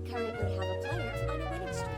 We currently have a player on a winning streak.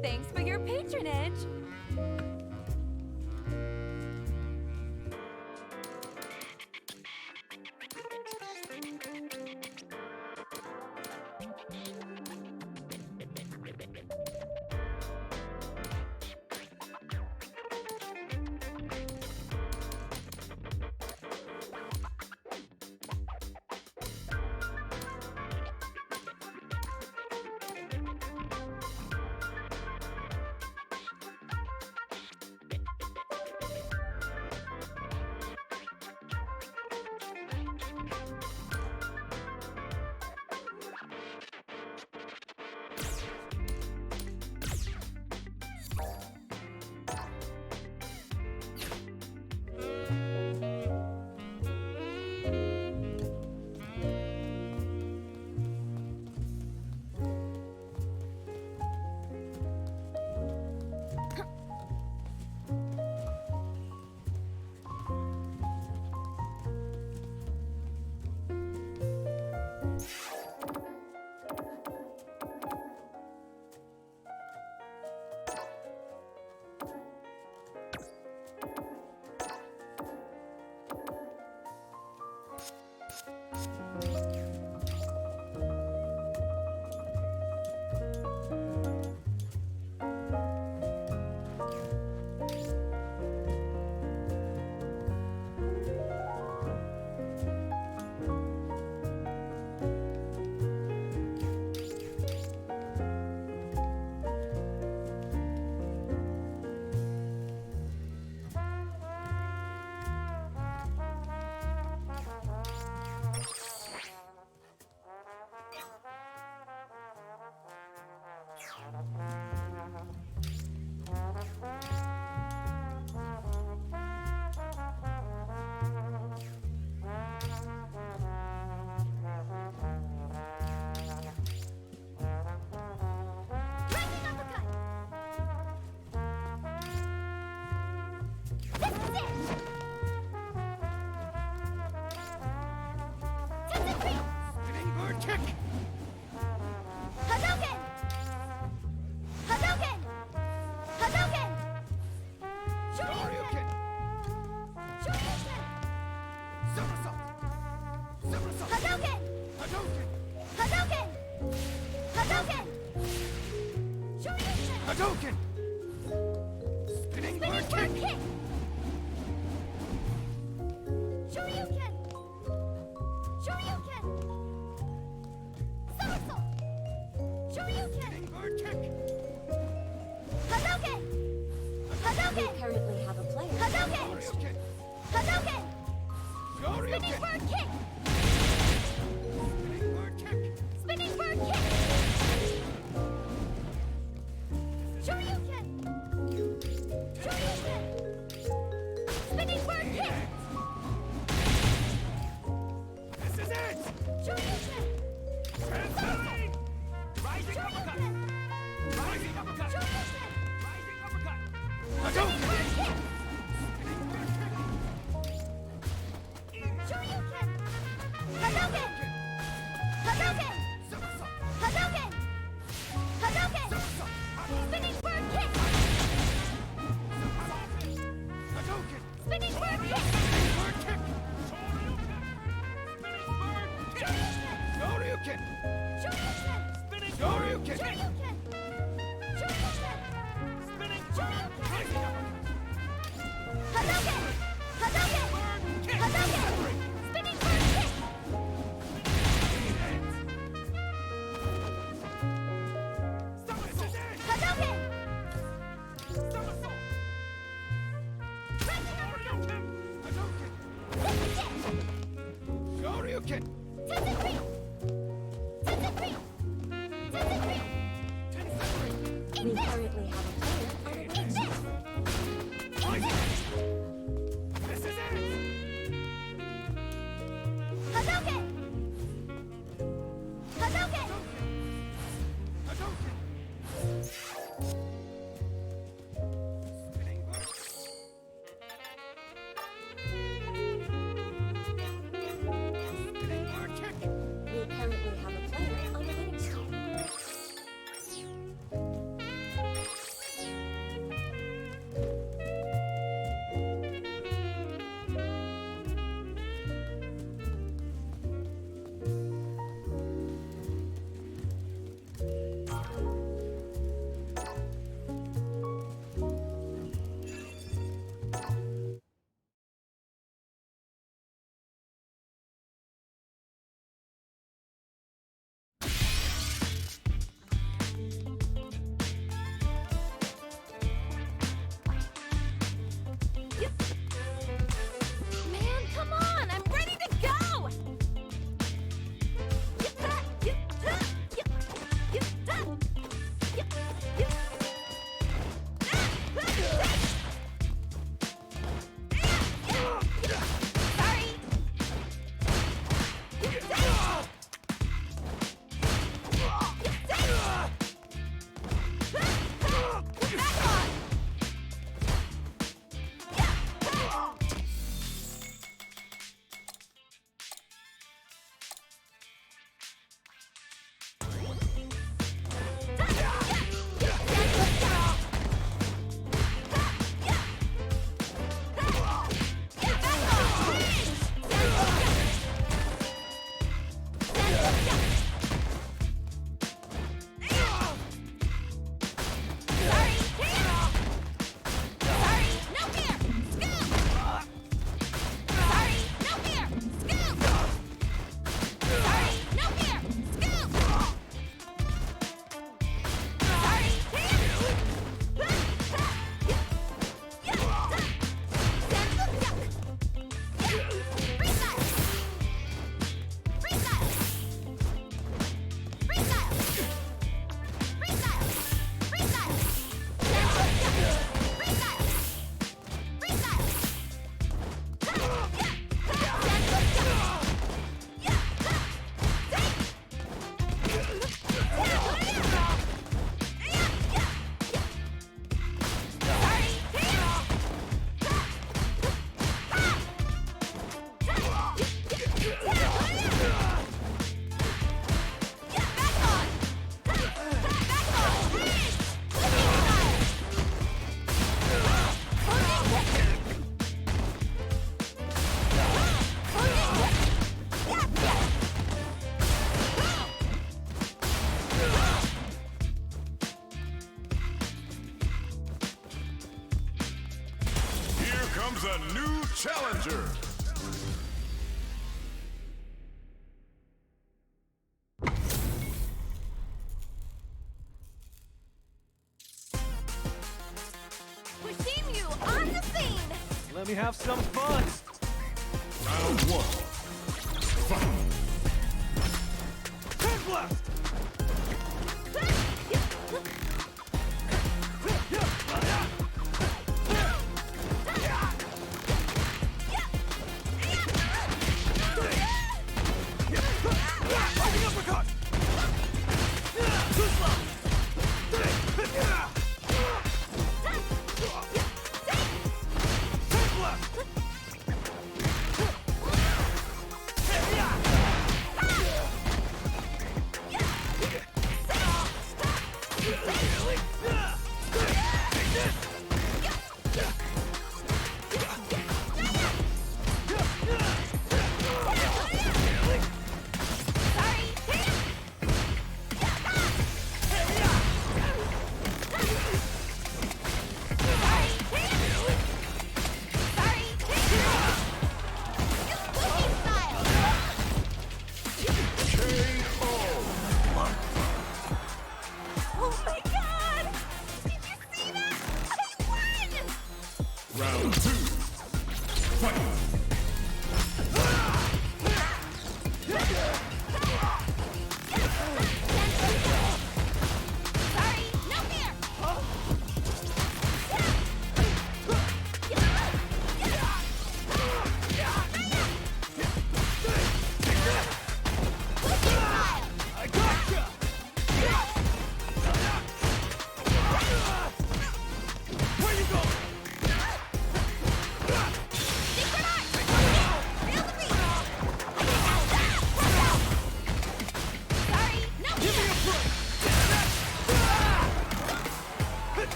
Thanks for your patronage! Hadouken! Spinning bird kick! Shoryuken! Shoryuken! Somersault! Shoryuken! Spinning bird kick! Hadouken! We Hadouken! currently have a player. Hadouken! Shoryuken! Hadouken! Spinning Shoryuken! bird kick! Spinning bird kick! Spinning bird kick! Shoryuken! Shoryuken! Spinning bird kick! This is it! Shoryuken! Transferring! Rising uppercut! Shoryuken! Rising uppercut! Shoryuken! Rising uppercut! Spinning Hadouken! bird kick! Spinning bird kick! Shoryuken! Hadouken! Hadouken! Somersault! Hadouken! Hadouken! Somersault! Spinning bird kick! Hadouken! Spinning bird kick! Spinning bird kick! Shoryuken! Spinning bird kick! Shoryuken! Shoryuken! Shoryuken! Spinning Shoryuken! Shoryuken! Shoryuken! Spinning Shoryuken! Rising uppercut! Hadouken! Hadouken! Kick! Hadouken! Spinning bird kick! Somersault! Hadouken! Somersault! Rising uppercut! Hadouken! Shoryuken! Tenzin-free! Tenzin-free! Tenzin-free! Tenzin-free! We currently have a player on a winning streak. This is it! Hadouken! Hadouken! Hadouken! Spinning bird. Spinning bird kick! We currently have a player on a winning streak. Man, come on! I'm ready to go! Comes a new challenger. Pushimu on the scene! Let me have some fun! Round one. Fight. Turn left! Rising uppercut! Turn left!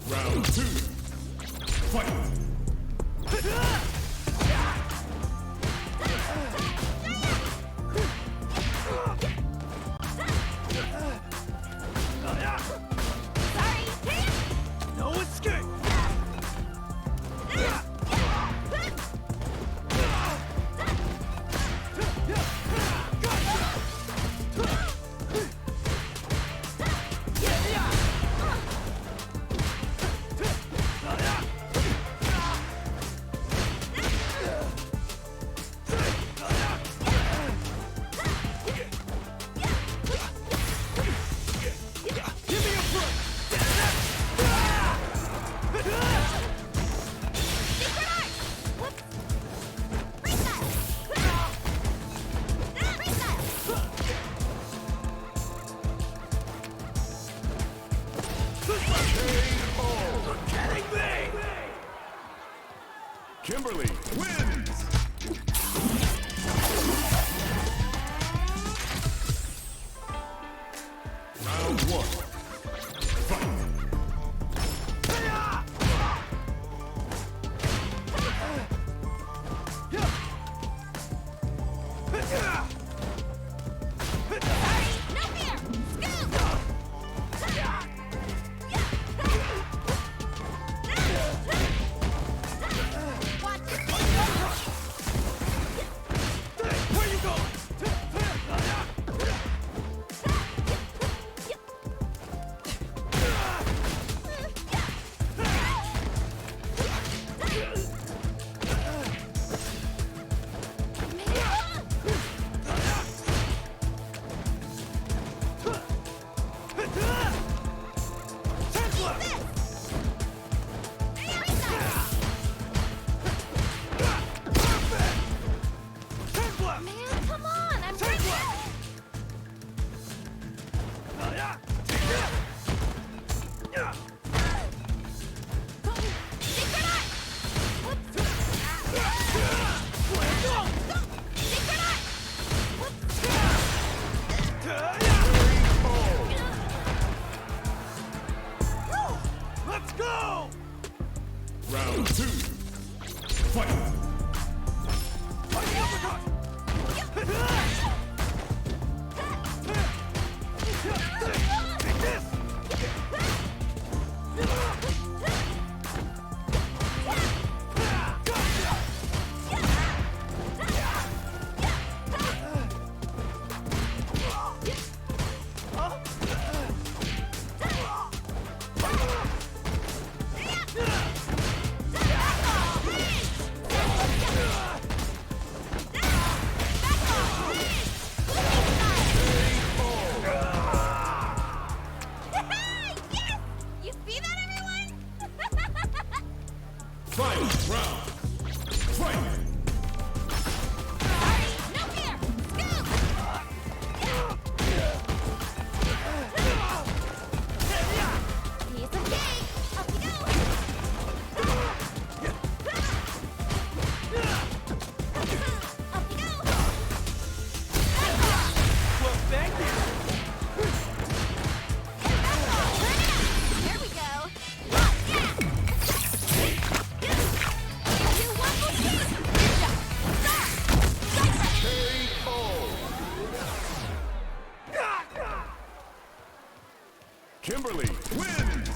Round 2. Fight! No escape! Kimberly wins! Round 1. Fight! Where you going? Man, come on! I'm ready! Secret Art! Secret Let's go! Round 2. Fight! Fighting uppercut! Take this! You see that, everyone? Final round! Fight! No fear! Scoop! Piece of cake! Up you go! Up you go! Well, thank you. There we go! You want Kimberly wins!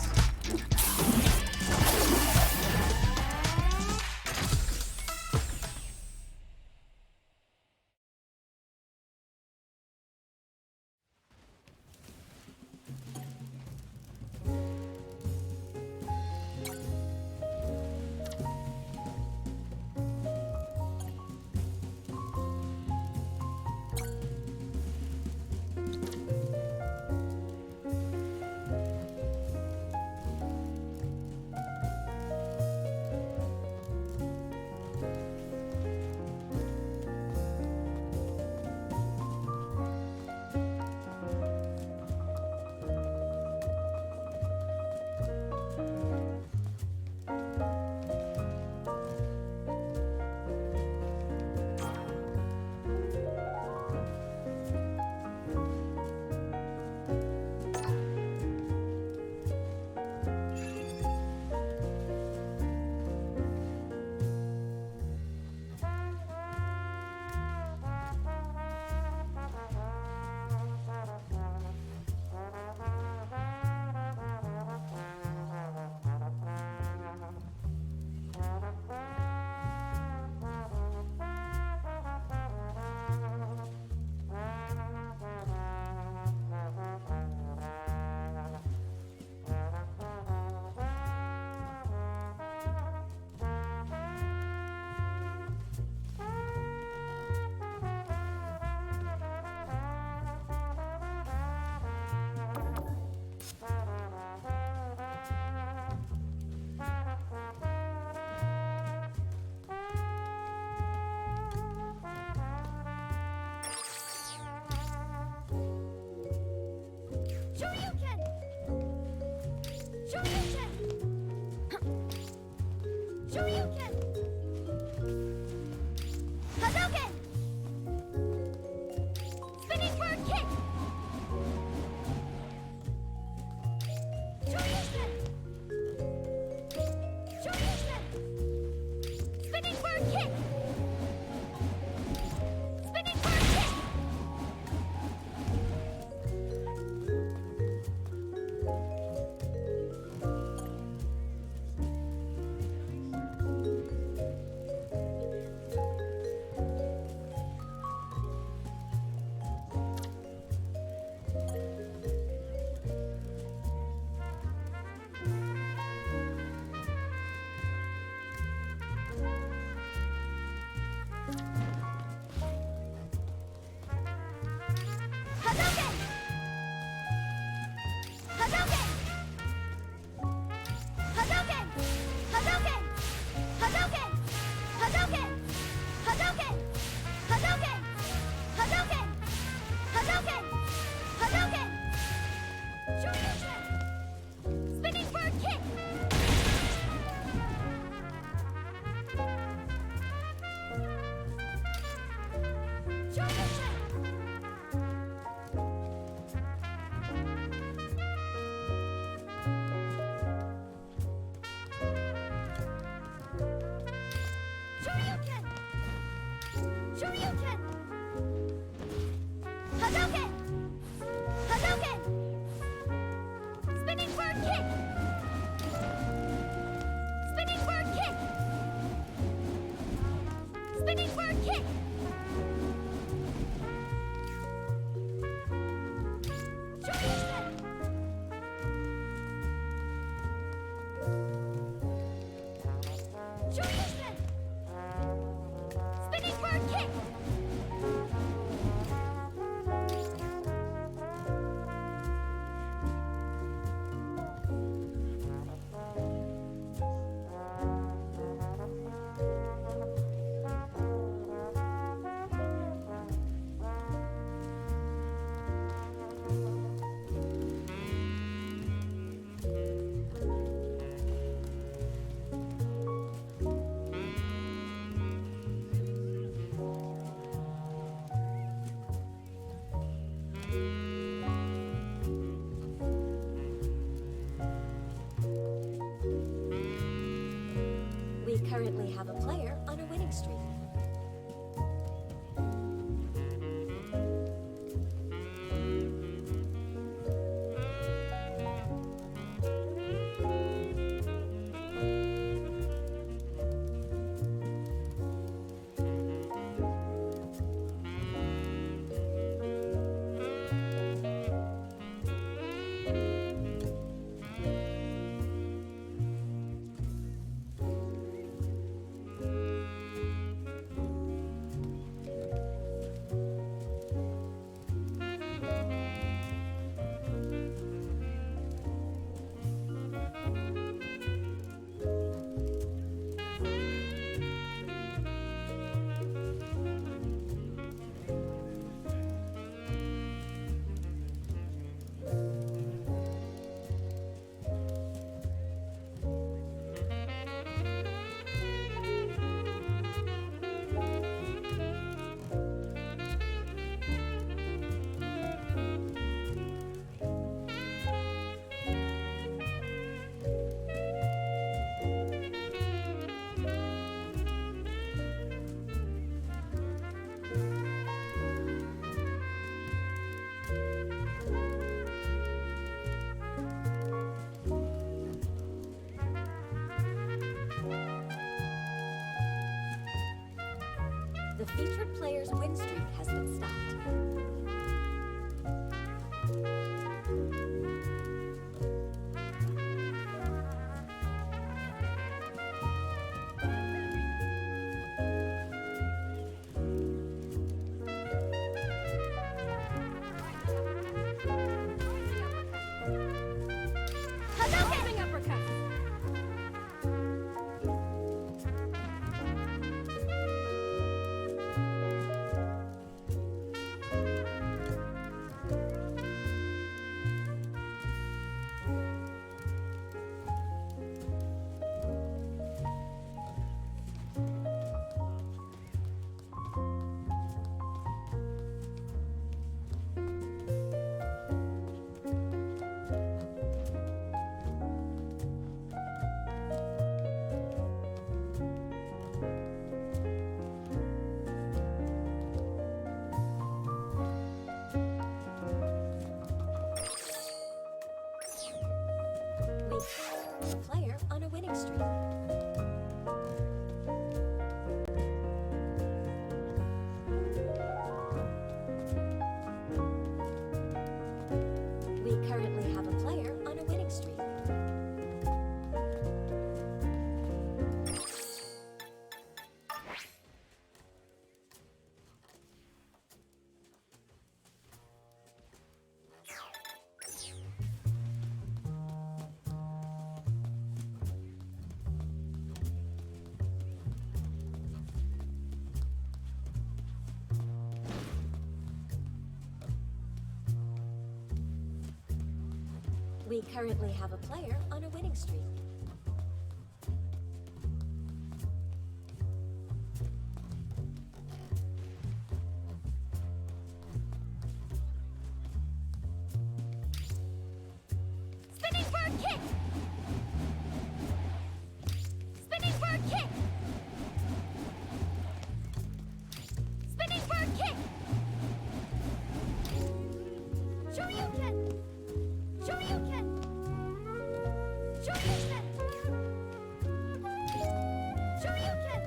Shoryuken! Shoryuken! Hadouken! Spinning bird kick! Shoryuken! Shoryuken! Spinning bird kick! Spinning bird kick! Hadouken! Hadouken! Hadouken! Hadouken! Hadouken! Hadouken! Hadouken! Hadouken! Hadouken! Hadouken! Hadouken! Shoryuken! Spinning bird kick! Shoryuken! Shoryuken! Shoryuken! Hadouken! Hadouken! Spinning bird kick! Spinning bird kick! Spinning bird kick! Shoryuken! Shoryuken! Spinning bird kick! We currently have a player on a winning streak. The featured player's win streak has been stopped. Hadouken! Uppercut! We currently have a player on a winning streak. Spinning bird kick! Spinning bird kick! Spinning bird kick! Shoryuken! Shoryuken! Shoryuken! Shoryuken!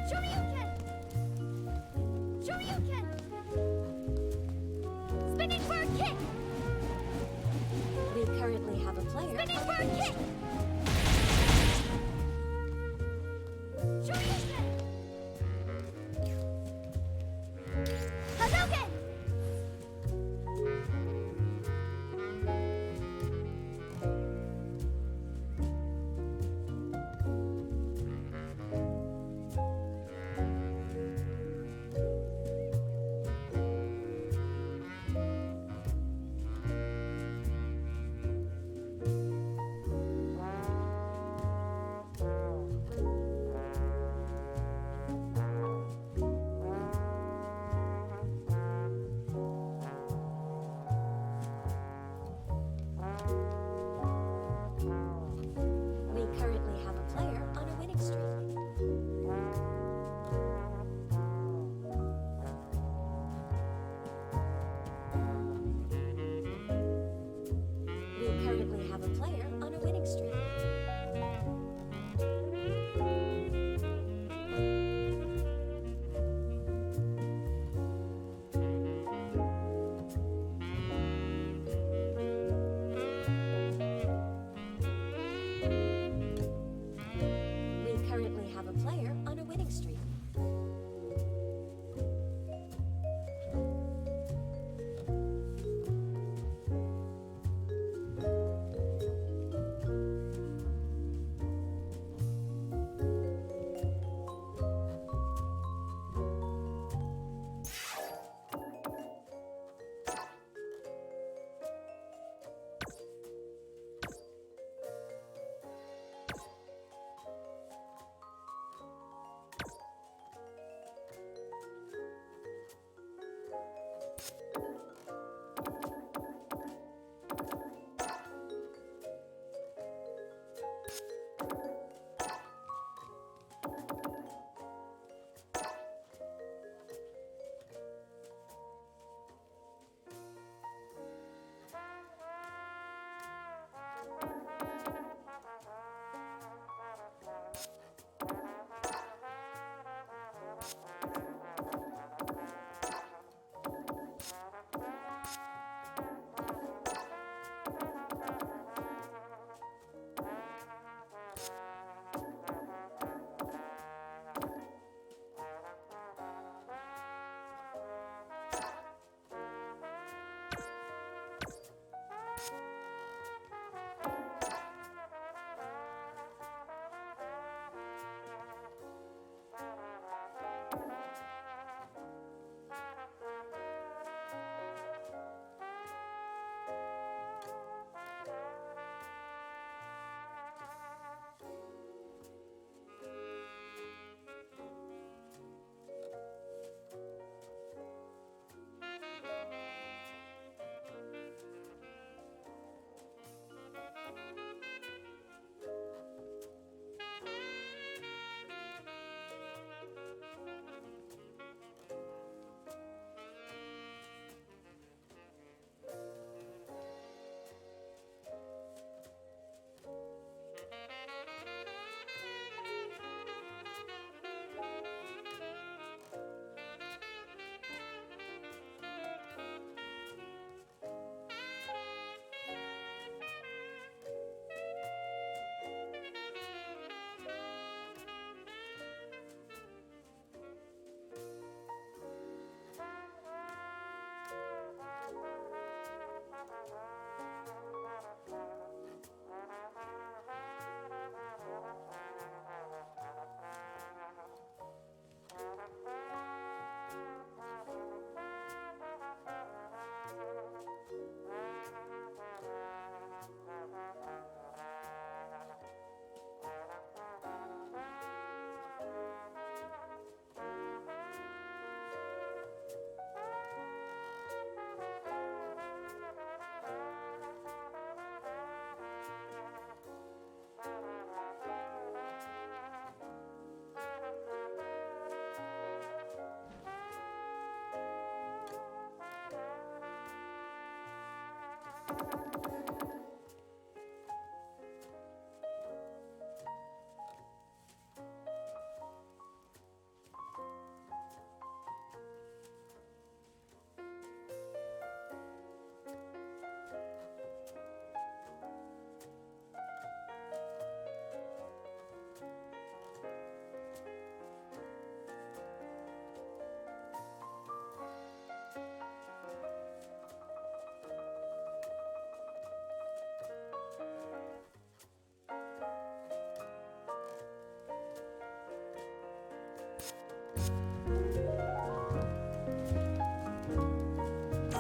Shoryuken! Shoryuken! Spinning bird kick! We currently have a player Spinning on a bird winning kick! streak. Shoryuken! Hadouken!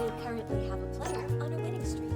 You currently have a player on a winning streak.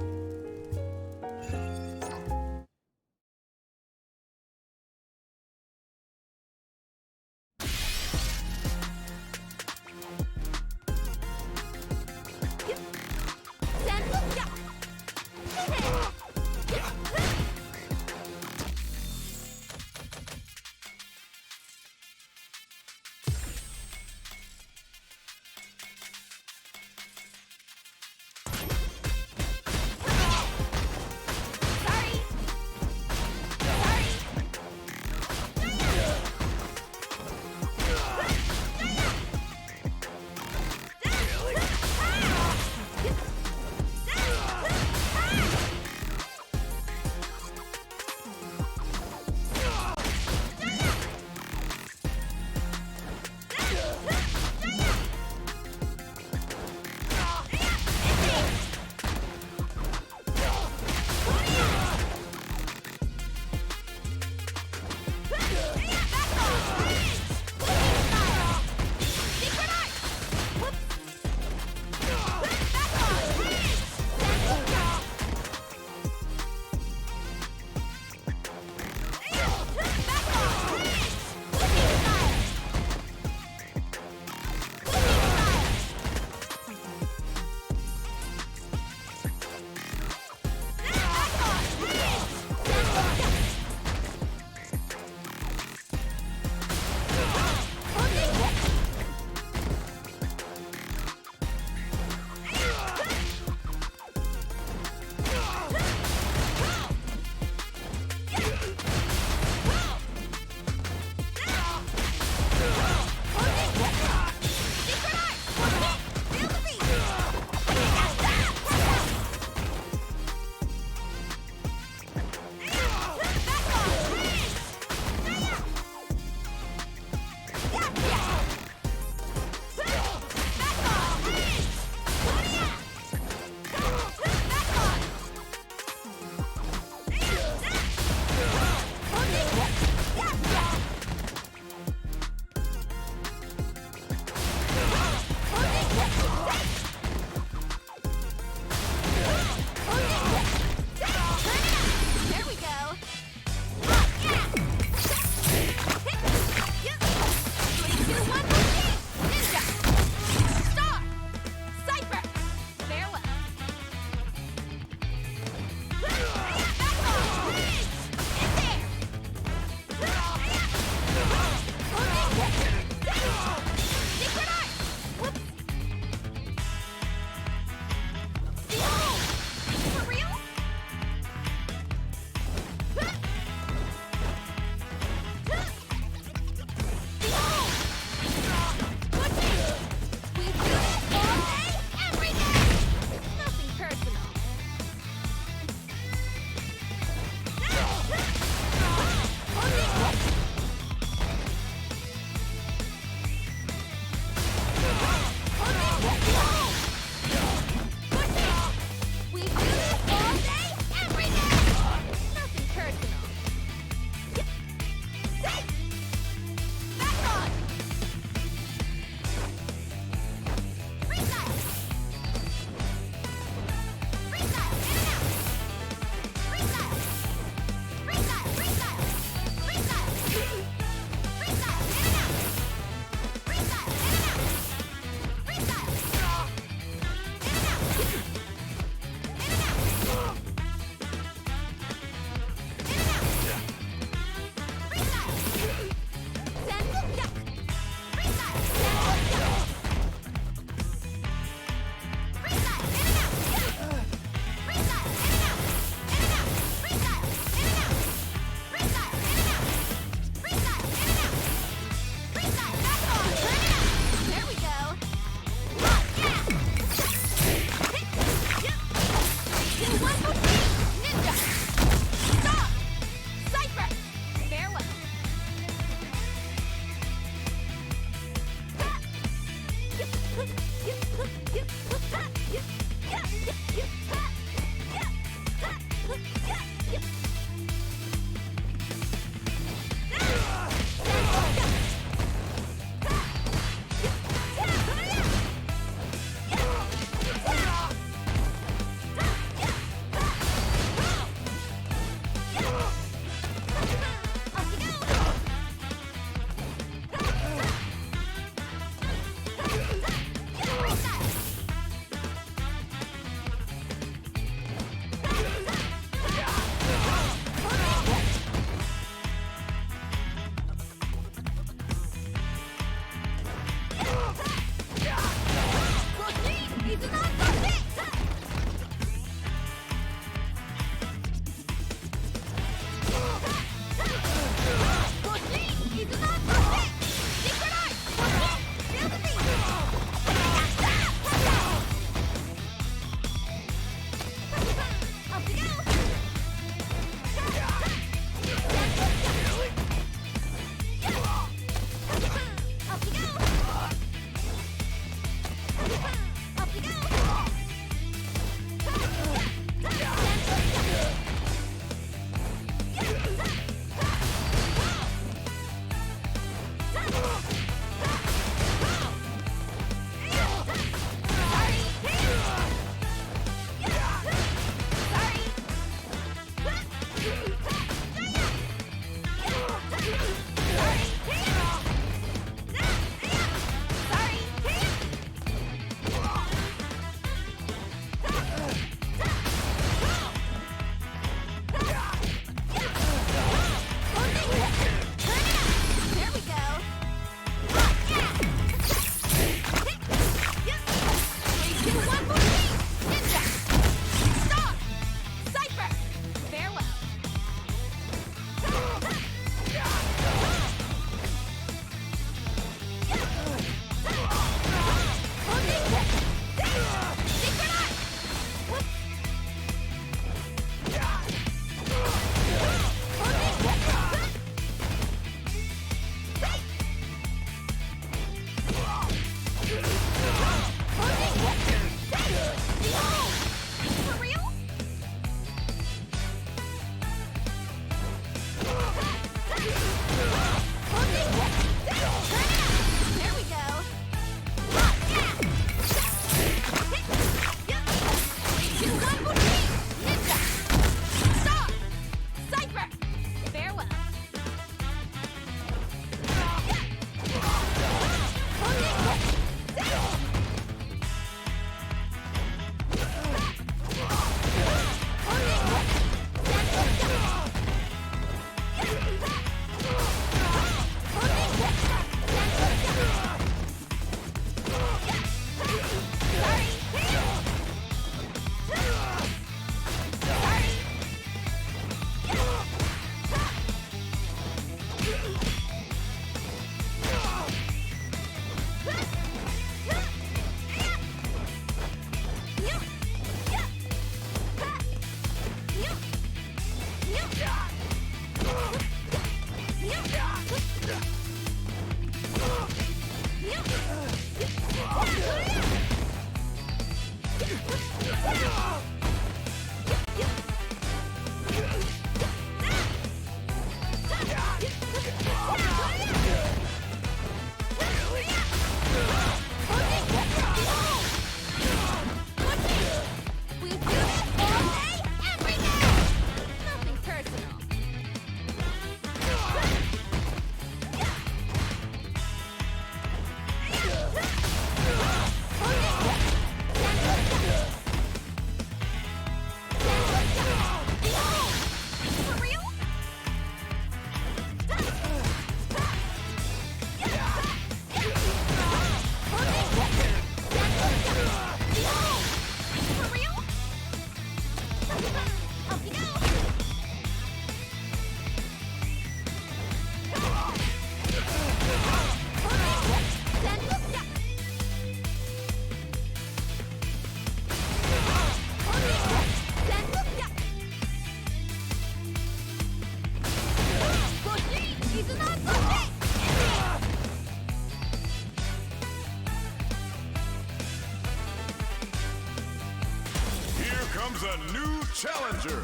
challenger.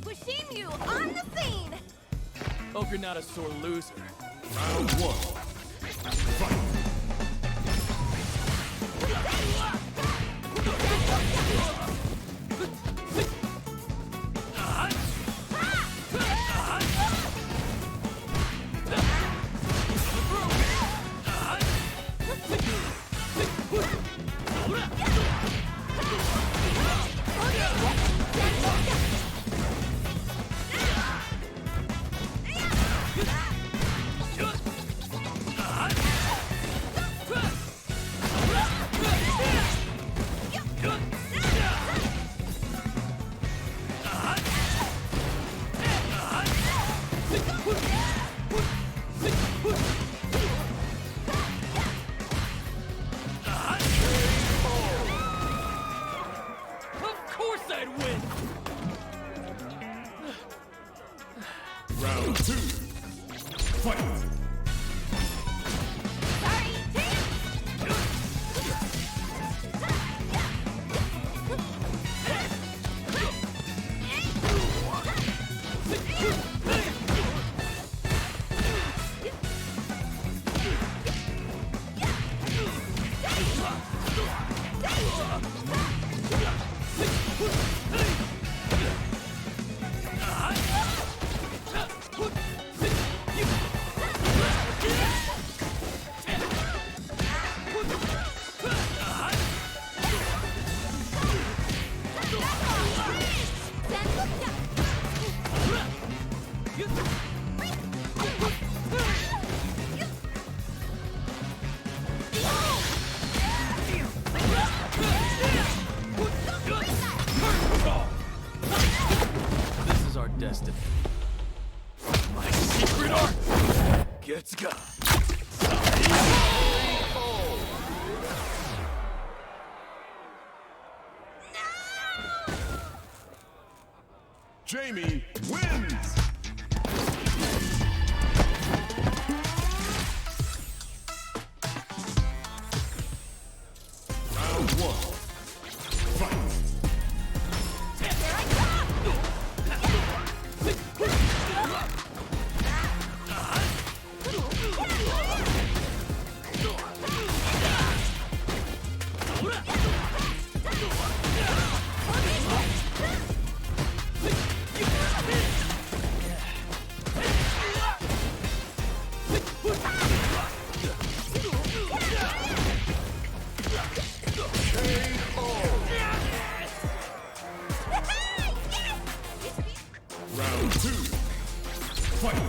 Pushimu on the scene! Hope you're not a sore loser. Round one. Fight. Of course I'd win! Round two. Fight. Sorry, team! This is our destiny. My secret art gets gone. Jamie wins. Round one. Fight. Round two. Fight.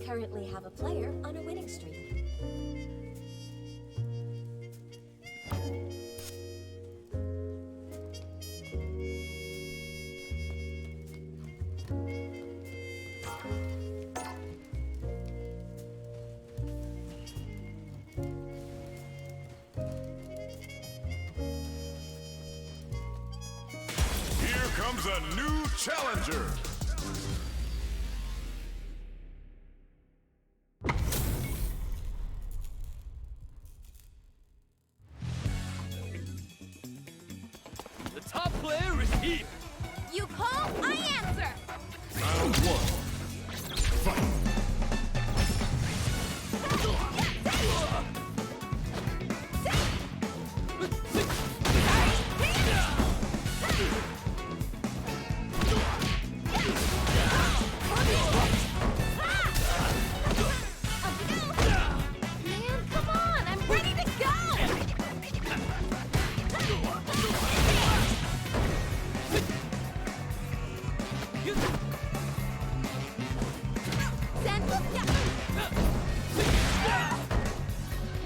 currently have a player on a winning streak. Here comes a new challenger. The top player is here. You call, I answer. Round one. Fight. Man, come on, I'm ready to go.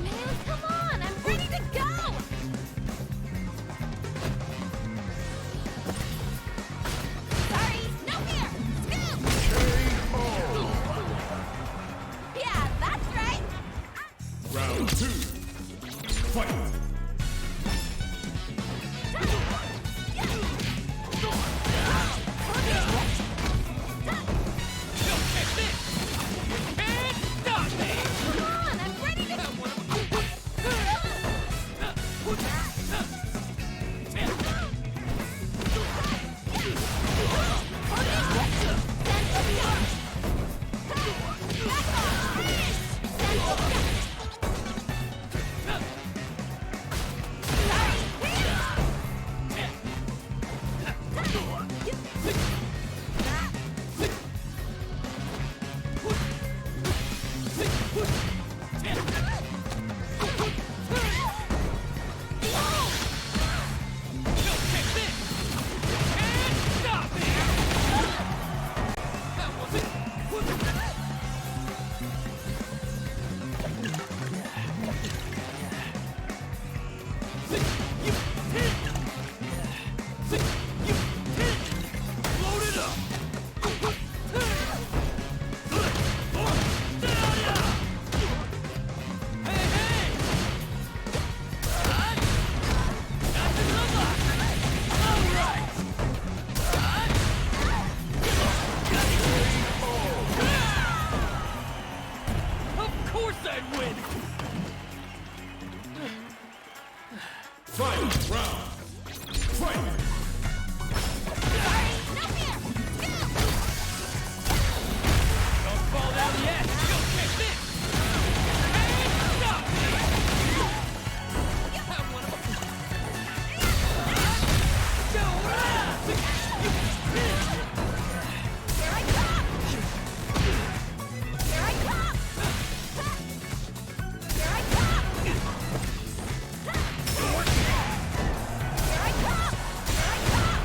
Man, come on, I'm ready to go. Sorry, no fear. Scoop. Yeah, that's right. Round two. Fight. Come on, I'm ready to Of course I'd win. Final round. Fight. no fear. Scoop. Don't fall down yet. Go kick this. And stop. Have one of them. Here I come. Here I come. Here I come. Here I come.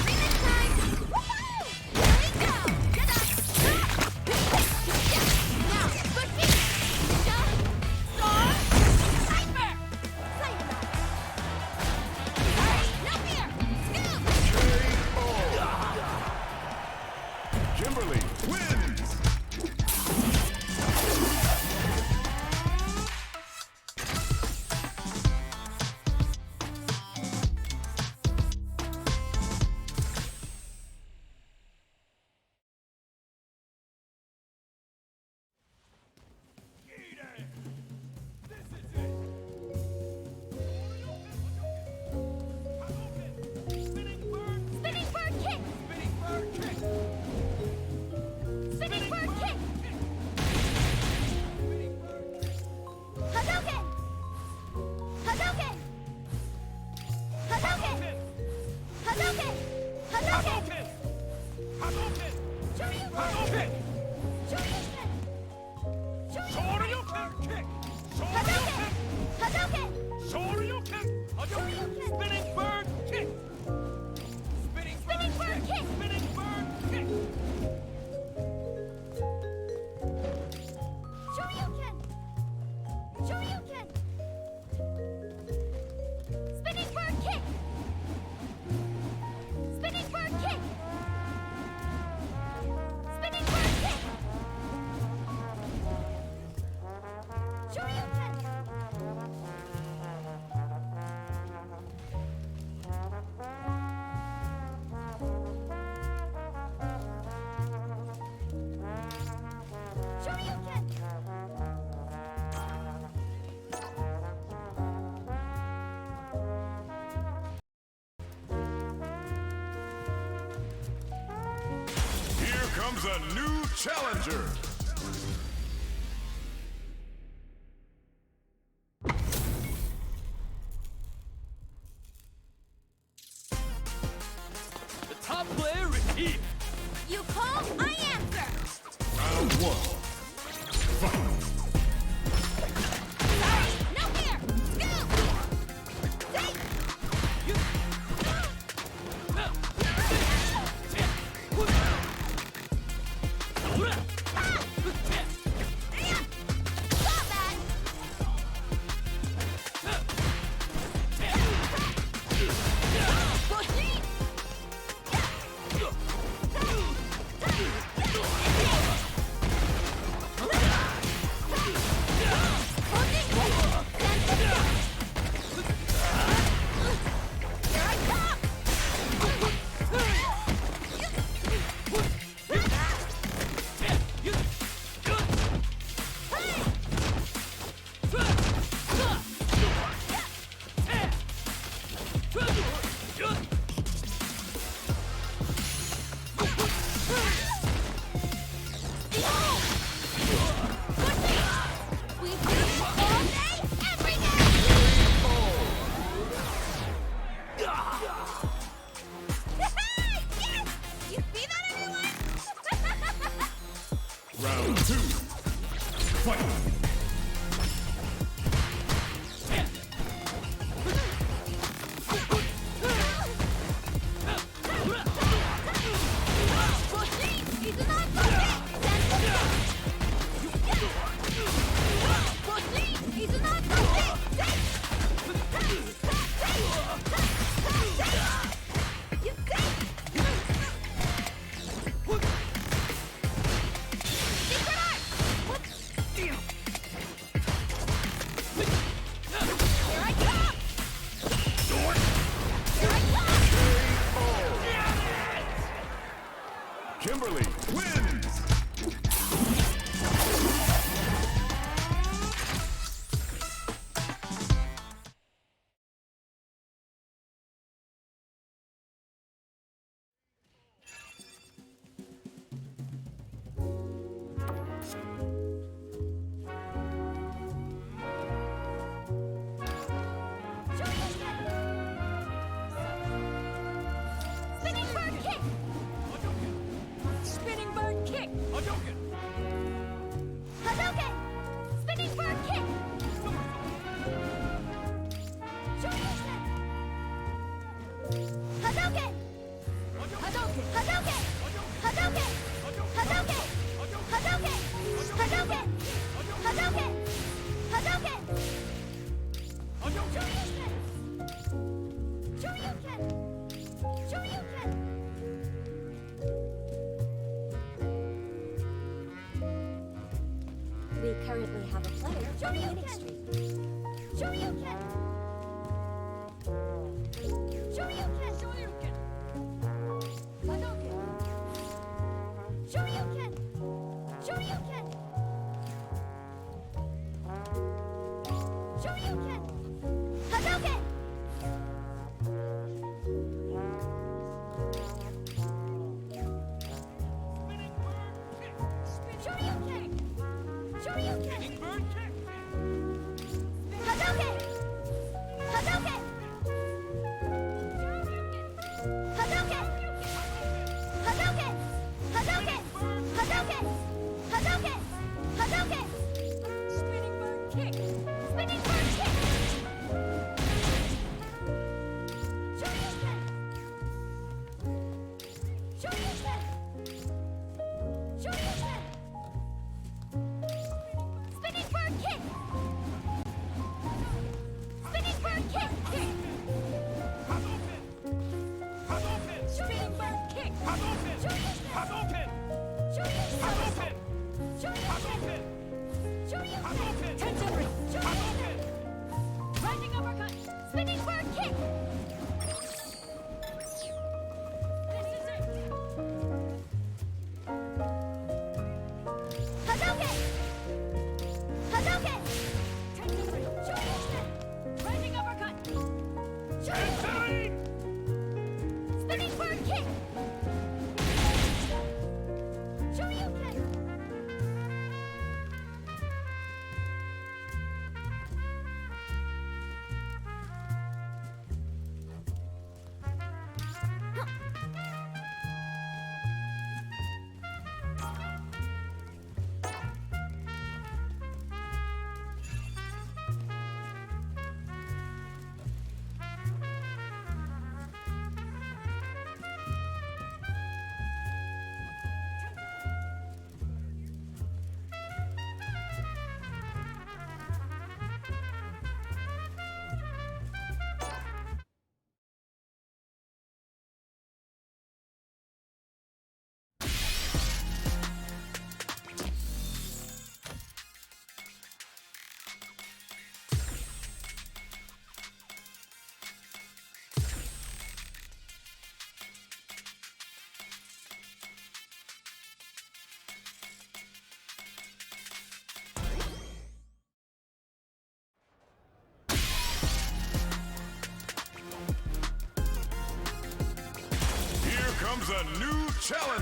Remix time. Woohoo! Here we go. Now, good feet. Jump. Star. Hyper. Sayonara. Sorry, no fear. Scoop. Kimberly wins. Spinning bird kick. Spinning bird kick. Hadouken. Hadouken. Hadouken. Hadouken. Hadouken. Shoryuken. Shoryuken. Shoryuken. Shoryuken! Hadouken! Spinning bird kick! Spinning bird kick! Spinning bird kick! Shoryuken! Shoryuken! Spinning bird kick! Spinning bird kick! Spinning bird kick! Shoryuken! Shoryuken! Here comes a new challenger. The top player is here. You call, I answer! Round one. Fight. Sorry, no fear! Scoop! Take! You. Stop that! We do this all day, every day! Yes! You see that, everyone? Round two. Fight. Kimberly wins. Spinning bird kick! Spinning bird kick! Hadouken! Hadouken! Spinning bird kick! Shoryuken! Hadouken! Hadouken! Hadouken! Hadouken! Hadouken! Hadouken! Hadouken! Hadouken! Hadouken! Shoryuken! Shoryuken! Shoryuken! We currently have a player on winning streak. Shoryuken! Shoryuken! Shoryuken! Hadouken! Shoryuken! Shoryuken! Shoryuken! Hadouken! Shoryuken! Shoryuken! Bird kick! Hadouken! Hadouken! Hadouken! Hadouken! Hadouken! Hadouken! Hadouken! Hadouken! Spinning bird kick! Spinning bird kick!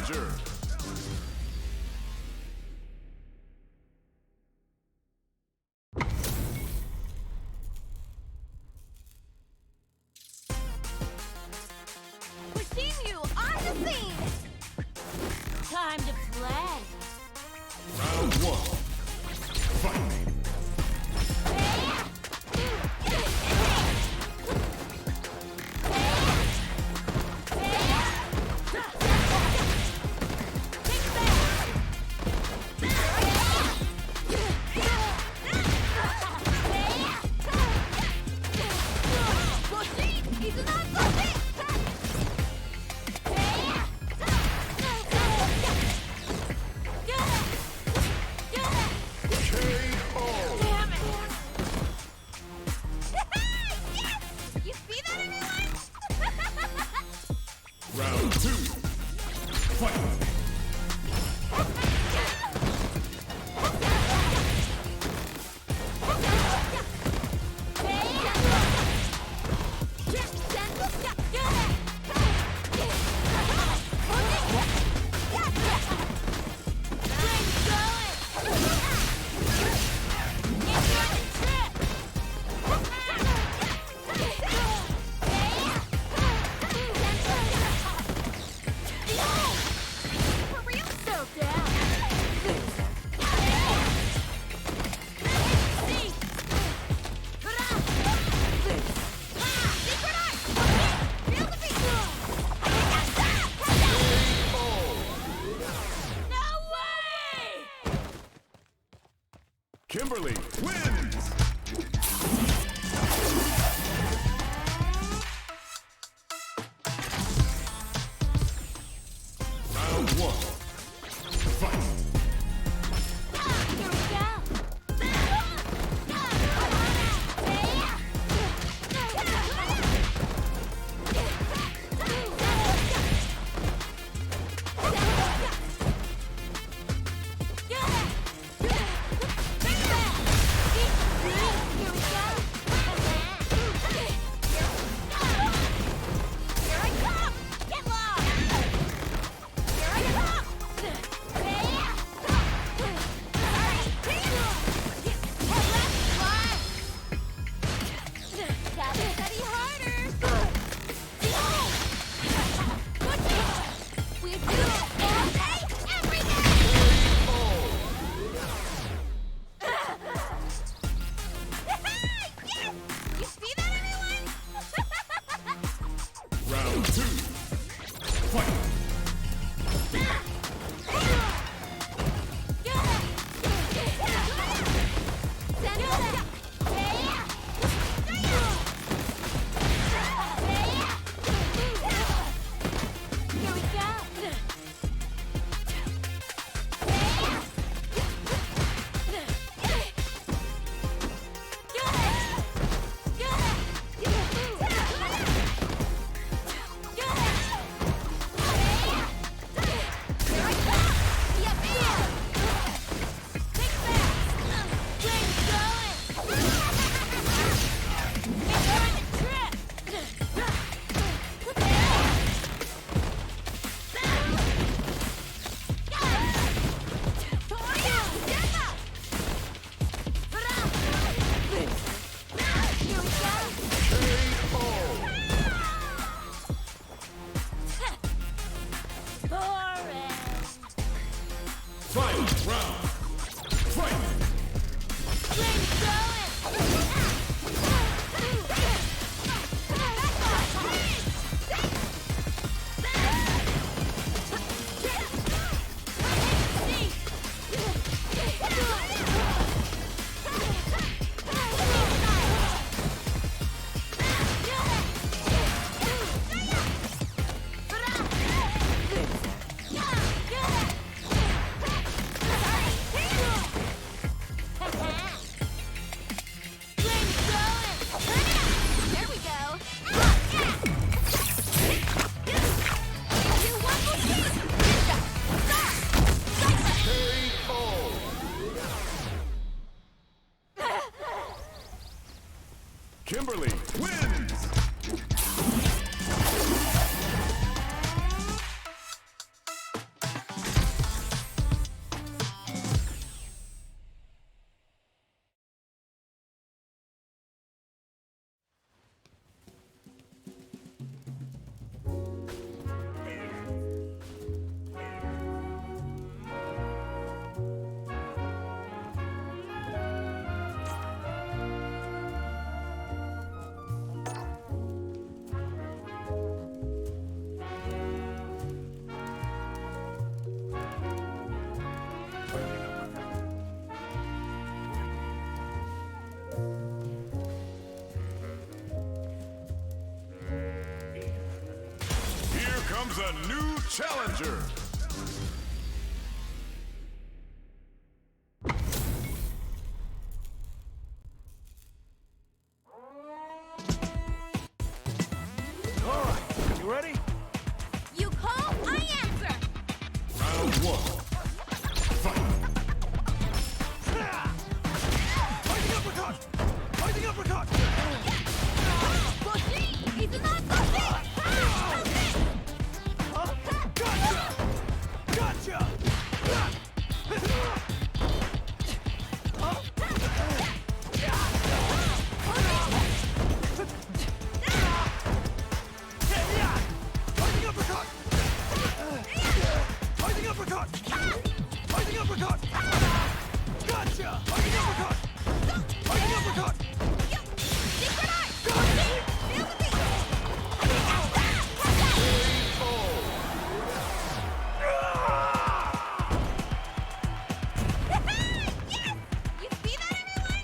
challenger. We've seen you on the scene! Time to play! Round one. Fight. Round two. Fight. Kimberly wins! Round one. Fight. Round two. Fight. Final round. Fight. Kimberly wins! Here's a new challenger. All right, you ready? You call, I answer. Round one. Fight. Fighting uppercut! Fighting uppercut! It's not Gotcha! Fighting uppercut! Fighting uppercut! Fighting uppercut! Gotcha! Fighting uppercut! Fighting uppercut! Secret art! Feel with me! Yes! You see that, everyone?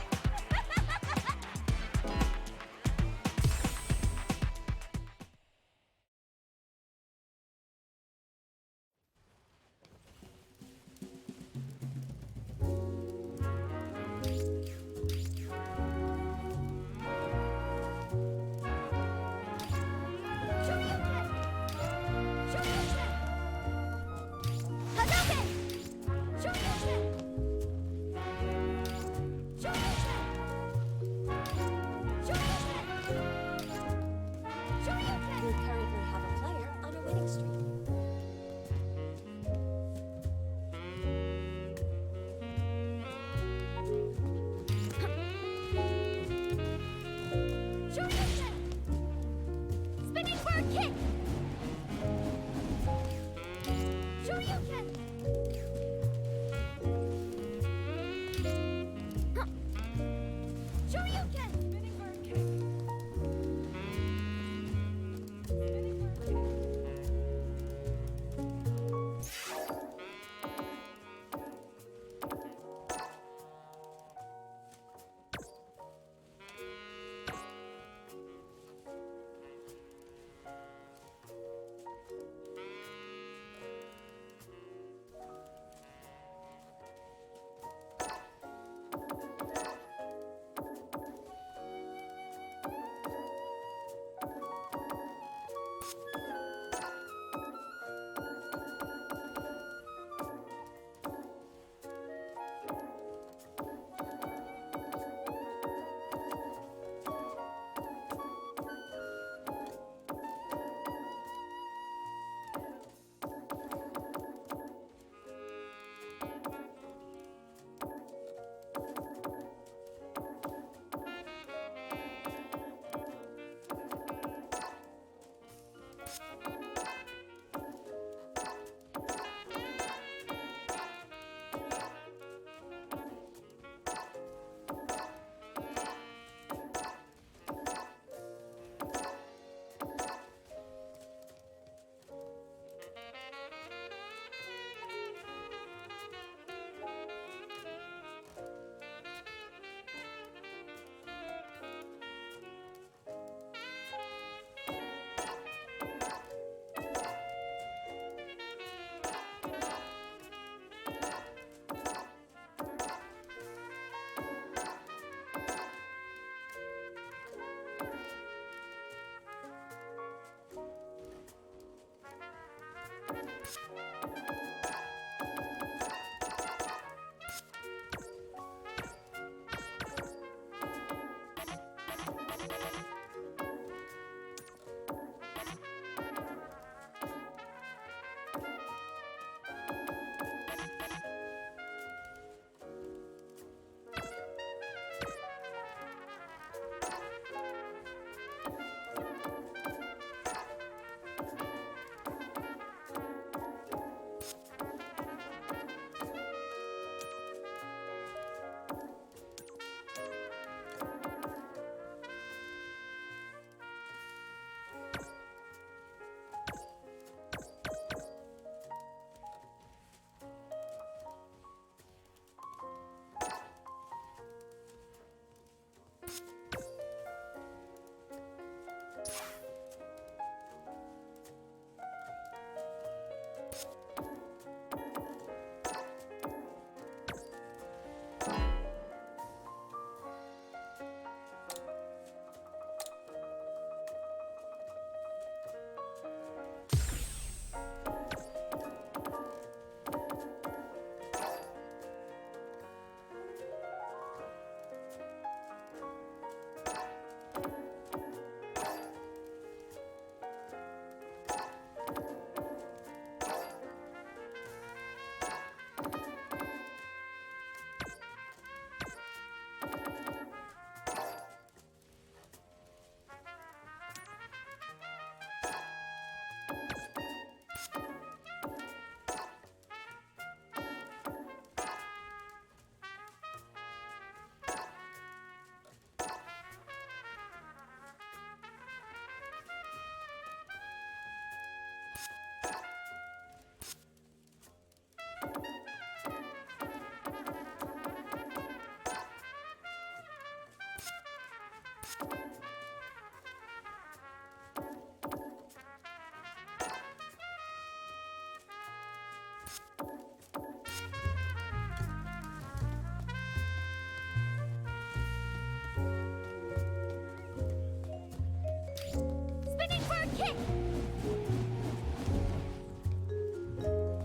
kick!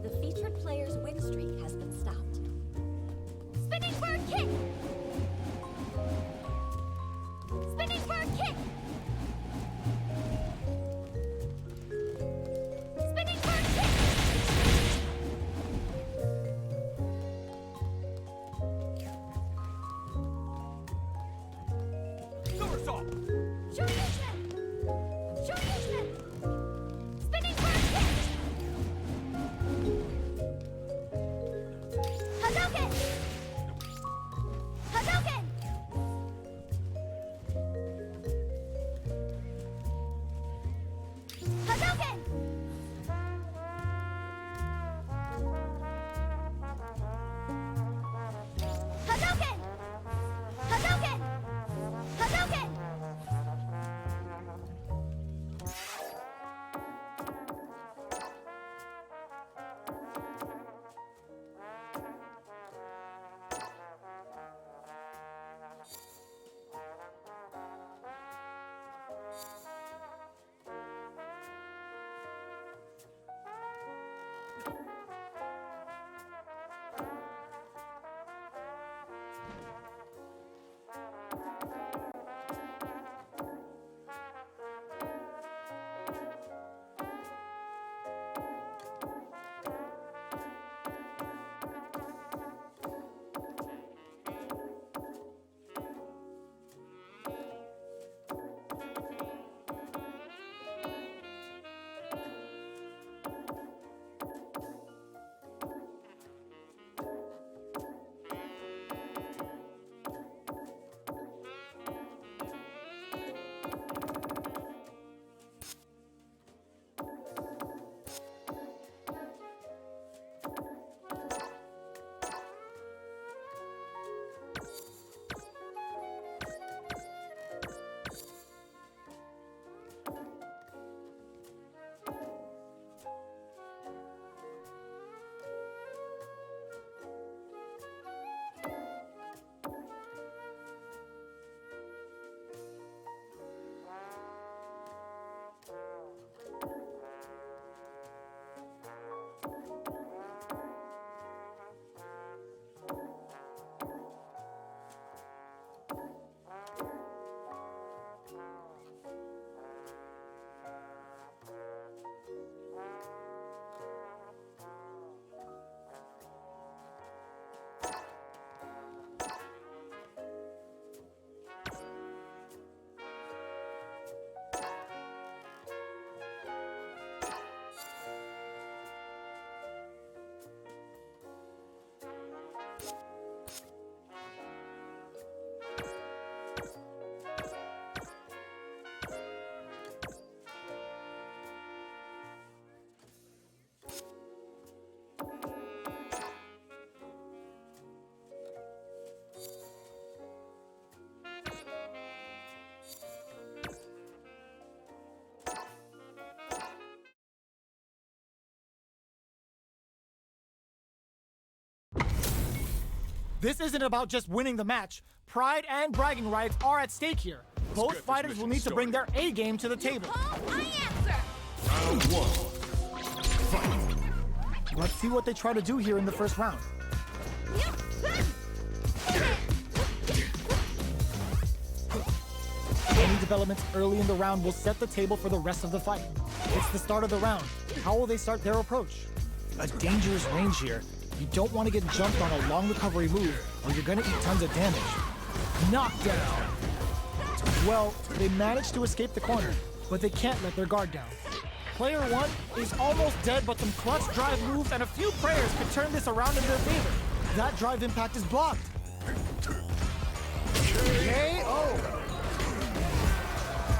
The featured player's win streak has been stopped. Spinning bird kick! Spinning bird kick! Spinning bird kick! Somersault! Shoryuken! Shoryuken! Spinning bird kick! Hadouken! Hadouken! Hadouken! Hadouken! Hadouken! Hadouken! This isn't about just winning the match. Pride and bragging rights are at stake here. Both get this fighters will mission need to bring their started. A game to the table. Call, I answer! Round one. Fight. Let's see what they try to do here in the first round. Any developments early in the round will set the table for the rest of the fight. It's the start of the round. How will they start their approach? A dangerous range here. You don't want to get jumped on a long recovery move, or you're going to eat tons of damage. Knockdown! Well, they managed to escape the corner, but they can't let their guard down. Player one is almost dead, but some clutch drive moves and a few prayers could turn this around in their favor. That drive impact is blocked. KO!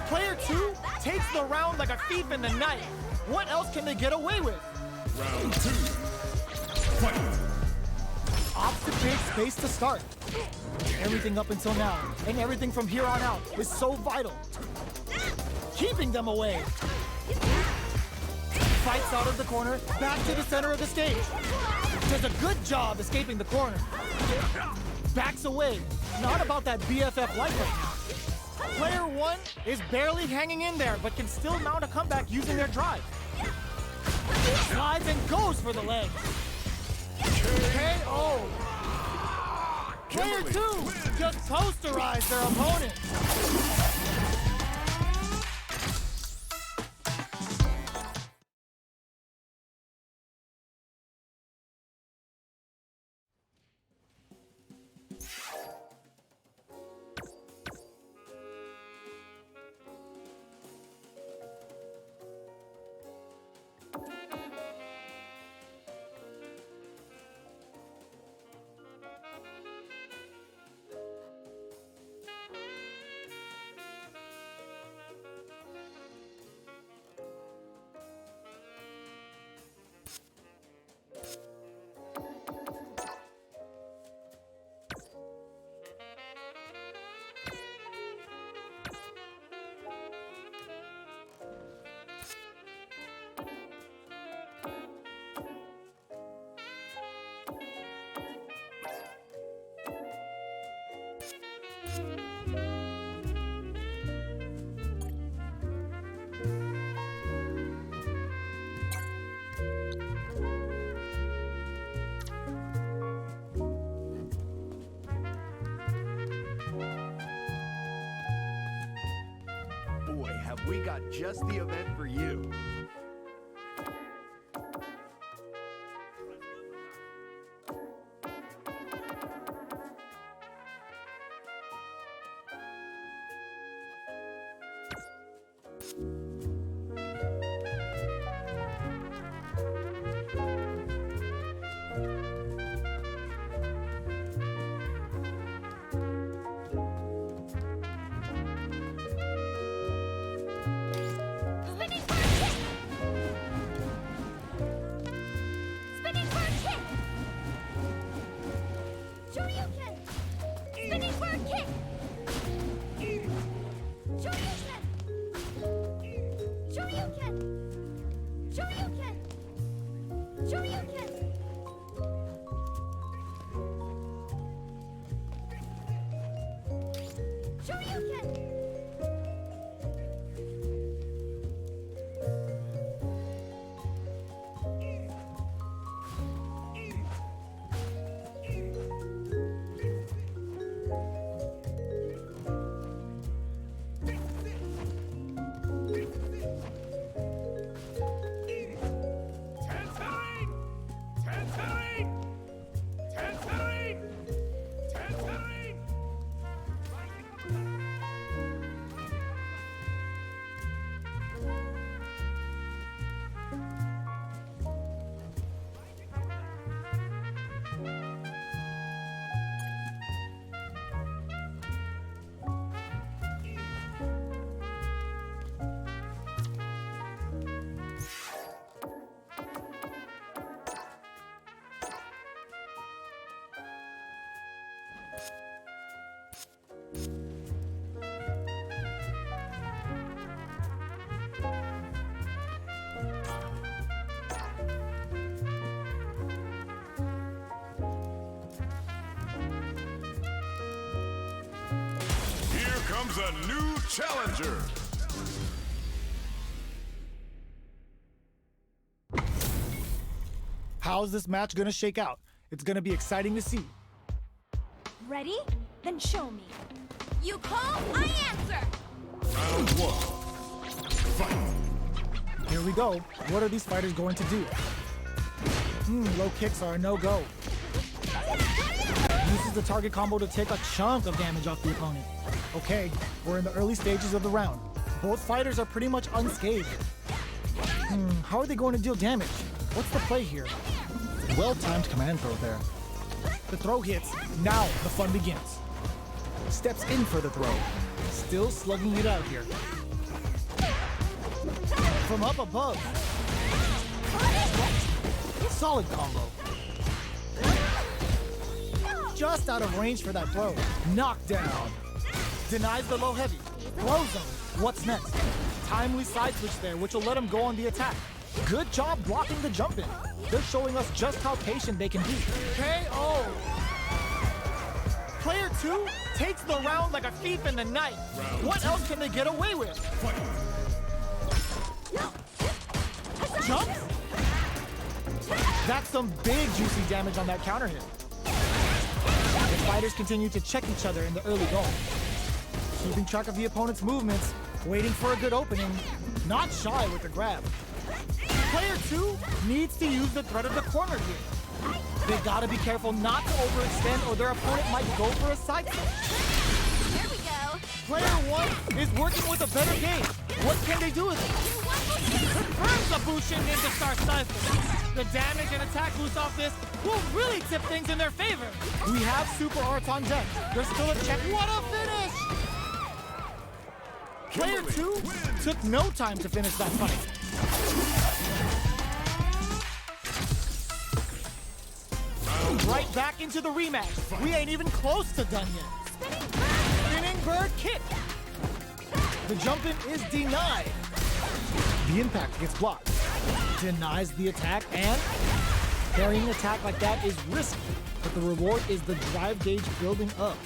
Player two takes the round like a thief in the night. What else can they get away with? Round two. Fight. Opposite big space to start. Everything up until now, and everything from here on out, is so vital. Keeping them away. Fights out of the corner, back to the center of the stage. Does a good job escaping the corner. Backs away. Not about that BFF life right now. Player 1 is barely hanging in there, but can still mount a comeback using their drive. Slides and goes for the legs. KO! Player 2 just posterized their opponent. Boy, have we got just the event for you. Comes a new challenger. How's this match gonna shake out? It's gonna be exciting to see. Ready? Then show me. You call, I answer! Round 1. Fight. Here we go. What are these fighters going to do? Low kicks are a no-go. Uses the target combo to take a chunk of damage off the opponent. Okay, we're in the early stages of the round. Both fighters are pretty much unscathed. How are they going to deal damage? What's the play here? Well-timed command throw there. The throw hits. Now the fun begins. Steps in for the throw. Still slugging it out here. From up above. Solid combo. Just out of range for that throw. Knockdown. Denies the low heavy. Throws him. What's next? Timely side switch there, which will let him go on the attack. Good job blocking the jump in. They're showing us just how patient they can be. KO! Player 2 takes the round like a thief in the night. What else can they get away with? Jumps? That's some big juicy damage on that counter hit. The fighters continue to check each other in the early going. Keeping track of the opponent's movements, waiting for a good opening, not shy with the grab. Player 2 needs to use the threat of the corner here. They gotta be careful not to overextend or their opponent might go for a side step. There we go. Player 1 is working with a better game. What can they do with it? Confirms the Bushin Ninja Star Cypher. The damage and attack boost off this will really tip things in their favor. We have Super Arts on deck. There's still a check. What a finish! Player 2 took no time to finish that fight. Right back into the rematch. We ain't even close to done yet. Spinning bird kick. The jump-in is denied. The impact gets blocked. Denies the attack, and carrying an attack like that is risky, but the reward is the drive gauge building up.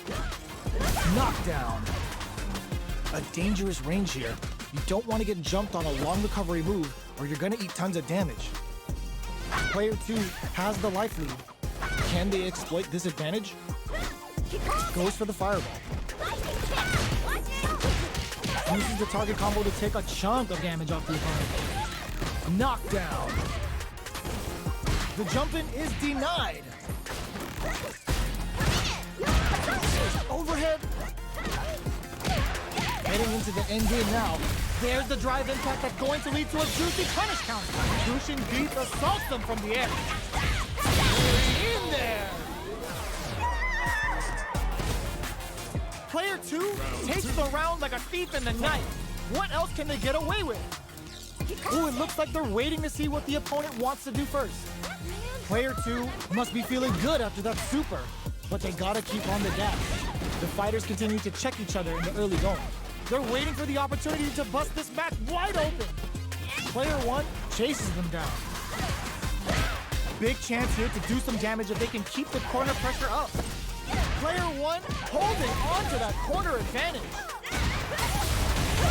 Knockdown. A dangerous range here. You don't want to get jumped on a long recovery move, or you're gonna eat tons of damage. Player 2 has the life lead. Can they exploit this advantage? Goes for the fireball. Uses the target combo to take a chunk of damage off the opponent. Knockdown. The jump-in is denied. Overhead. Heading into the end game now. There's the drive impact that's going to lead to a juicy punish counter. Bushin Beat assaults them from the air. In there. Player 2 takes the round like a thief in the night. What else can they get away with? Ooh, it looks like they're waiting to see what the opponent wants to do first. Player 2 must be feeling good after that super, but they gotta keep on the gas. The fighters continue to check each other in the early going. They're waiting for the opportunity to bust this match wide open. Player 1 chases them down. Big chance here to do some damage if they can keep the corner pressure up. Player 1 holding on to that corner advantage.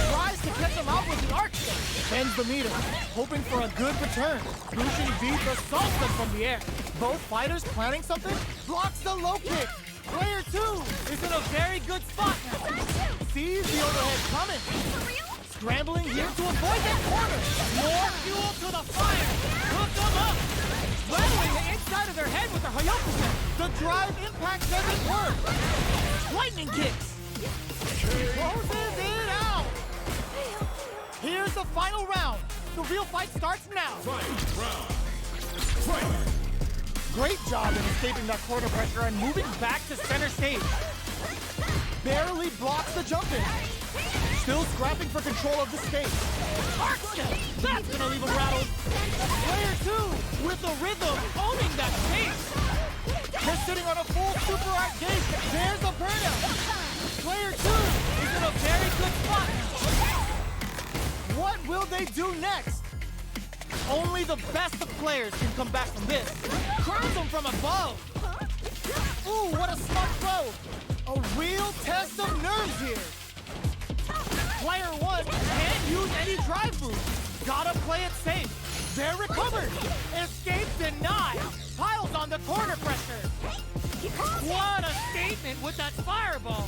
Tries to catch him out with the arc stick. Bends the meter, hoping for a good return. Bushin Beat assaults them from the air. Both fighters planning something. Blocks the low kick. Player 2 is in a very good spot now. Sees the overhead coming. Scrambling here to avoid that corner. More fuel to the fire. Hook them up. Rattling the inside of their head with their Hayakusen. The drive impact doesn't work. Lightning kicks. Closes it out. Here's the final round. The real fight starts now. Great job in escaping that corner pressure and moving back to center stage. Barely blocks the jump-in. Still scrapping for control of the stage. Arc step! That's gonna leave him rattled. Player 2 with the rhythm, owning that pace. They're sitting on a full super art gauge. There's a burnout. Player 2 is in a very good spot. What will they do next? Only the best of players can come back from this. Crowns them from above. Ooh, what a smart throw. A real test of nerves here. Player 1 can't use any drive boost. Gotta play it safe. They're recovered. Escape denied. Piles on the corner pressure. What a statement with that fireball.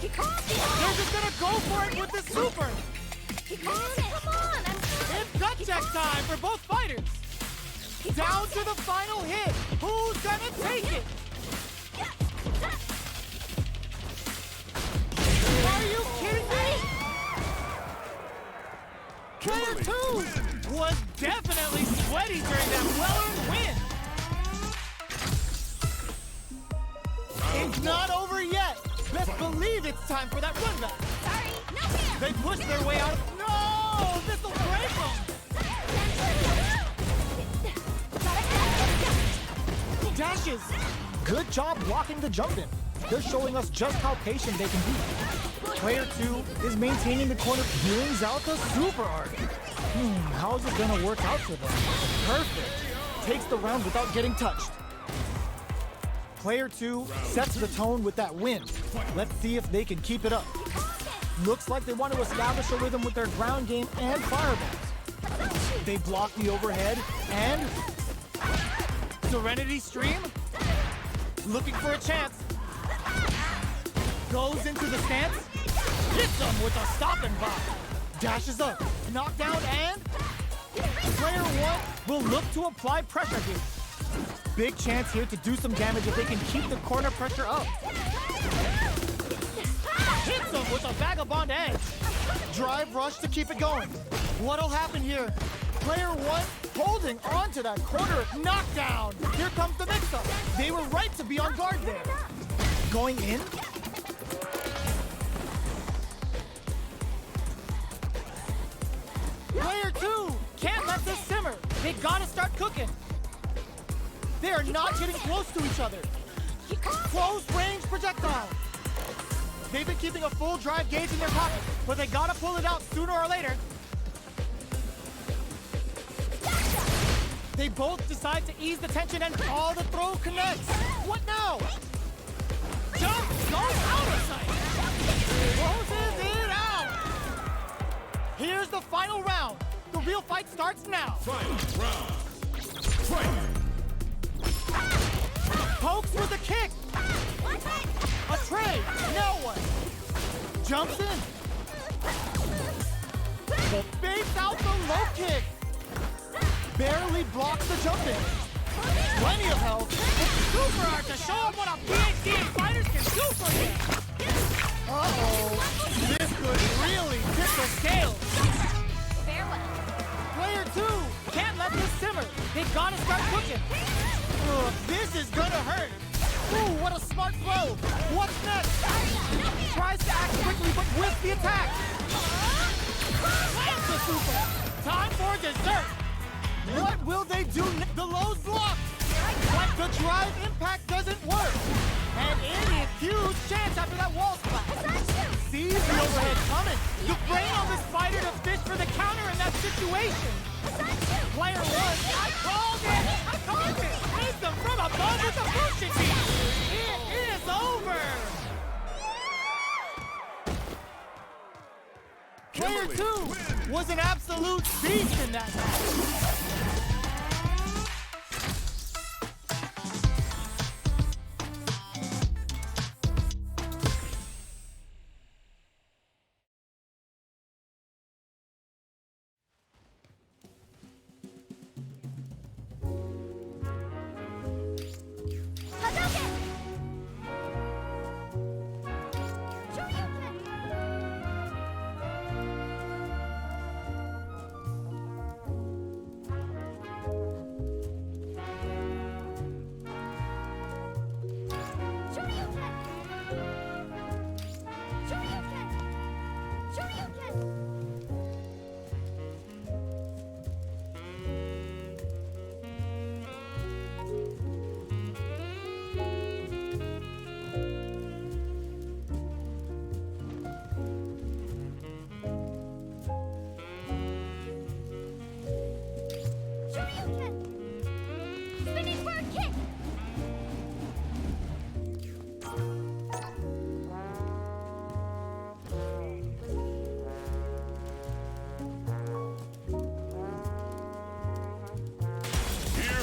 They're just gonna go for it with the super. Come on, It's gut check time for both fighters. Down to the final hit. Who's gonna take it? Are you kidding me? Player 2 was definitely sweaty during that well-earned win. It's not over yet. Best believe it's time for that run back. Sorry, no fear. They push their way out. No! This'll break them. Dashes. Good job blocking the jump-in. They're showing us just how patient they can be. Player 2 is maintaining the corner, brings out the super art. How's it gonna work out for them? Perfect. Takes the round without getting touched. Player 2 sets the tone with that win. Let's see if they can keep it up. Looks like they want to establish a rhythm with their ground game and fireballs. They block the overhead and... Serenity Stream? Looking for a chance. Goes into the stance. Hits them with a stopping bomb. Dashes up. Knockdown and... Player 1 will look to apply pressure here. Big chance here to do some damage if they can keep the corner pressure up. Hits them with a vagabond edge. Drive rush to keep it going. What'll happen here? Player 1 holding on to that corner knockdown. Here comes the mix-up. They were right to be on guard there. Going in. Player 2 can't let this simmer. They gotta start cooking. They are not getting close to each other. Close range projectile. They've been keeping a full drive gauge in their pocket, but they gotta pull it out sooner or later. They both decide to ease the tension and all the throw connects. What now? Jump goes out of sight. Closes it out. Here's the final round. The real fight starts now. Final round. Fight! Pokes with a kick. A trade. Now what? Jumps in. But fakes out the low kick. Barely blocks the jump in. Plenty of health. It's super hard to show them what a PhD in fighters can do for you. Uh-oh. This could really tip the scales. Farewell. Player 2 can't let this simmer. They gotta start cooking. This is gonna hurt. Ooh, what a smart throw. What's next? Tries to act quickly, but with the attack. Lands the super. Time for dessert. What will they do? The low's blocked. But the drive impact doesn't work. And in huge chance after that wall splash. Sees the overhead coming. The brain on this fighter to fish for the counter in that situation. Player 1, I called it! I called it! Hits them from above with the motion beat! It is over! Player 2 was an absolute beast in that match.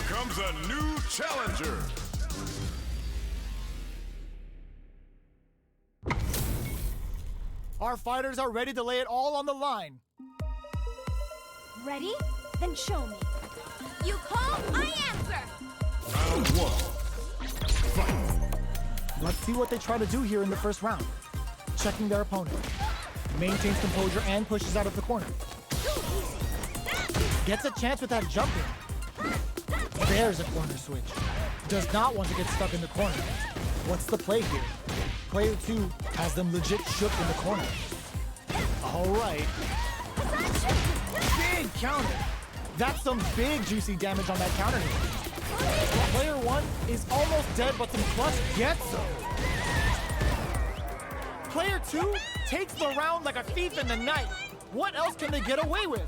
Comes a new challenger. Our fighters are ready to lay it all on the line. Ready? Then show me. You call, I answer. Round 1. Fight! Let's see what they try to do here in the first round. Checking their opponent. Maintains composure and pushes out of the corner. Gets a chance with that jump in. There's a corner switch. Does not want to get stuck in the corner. What's the play here? Player 2 has them legit shook in the corner. All right. Big counter. That's some big juicy damage on that counter hit. Player 1 is almost dead, but some clutch gets him. Player 2 takes the round like a thief in the night. What else can they get away with?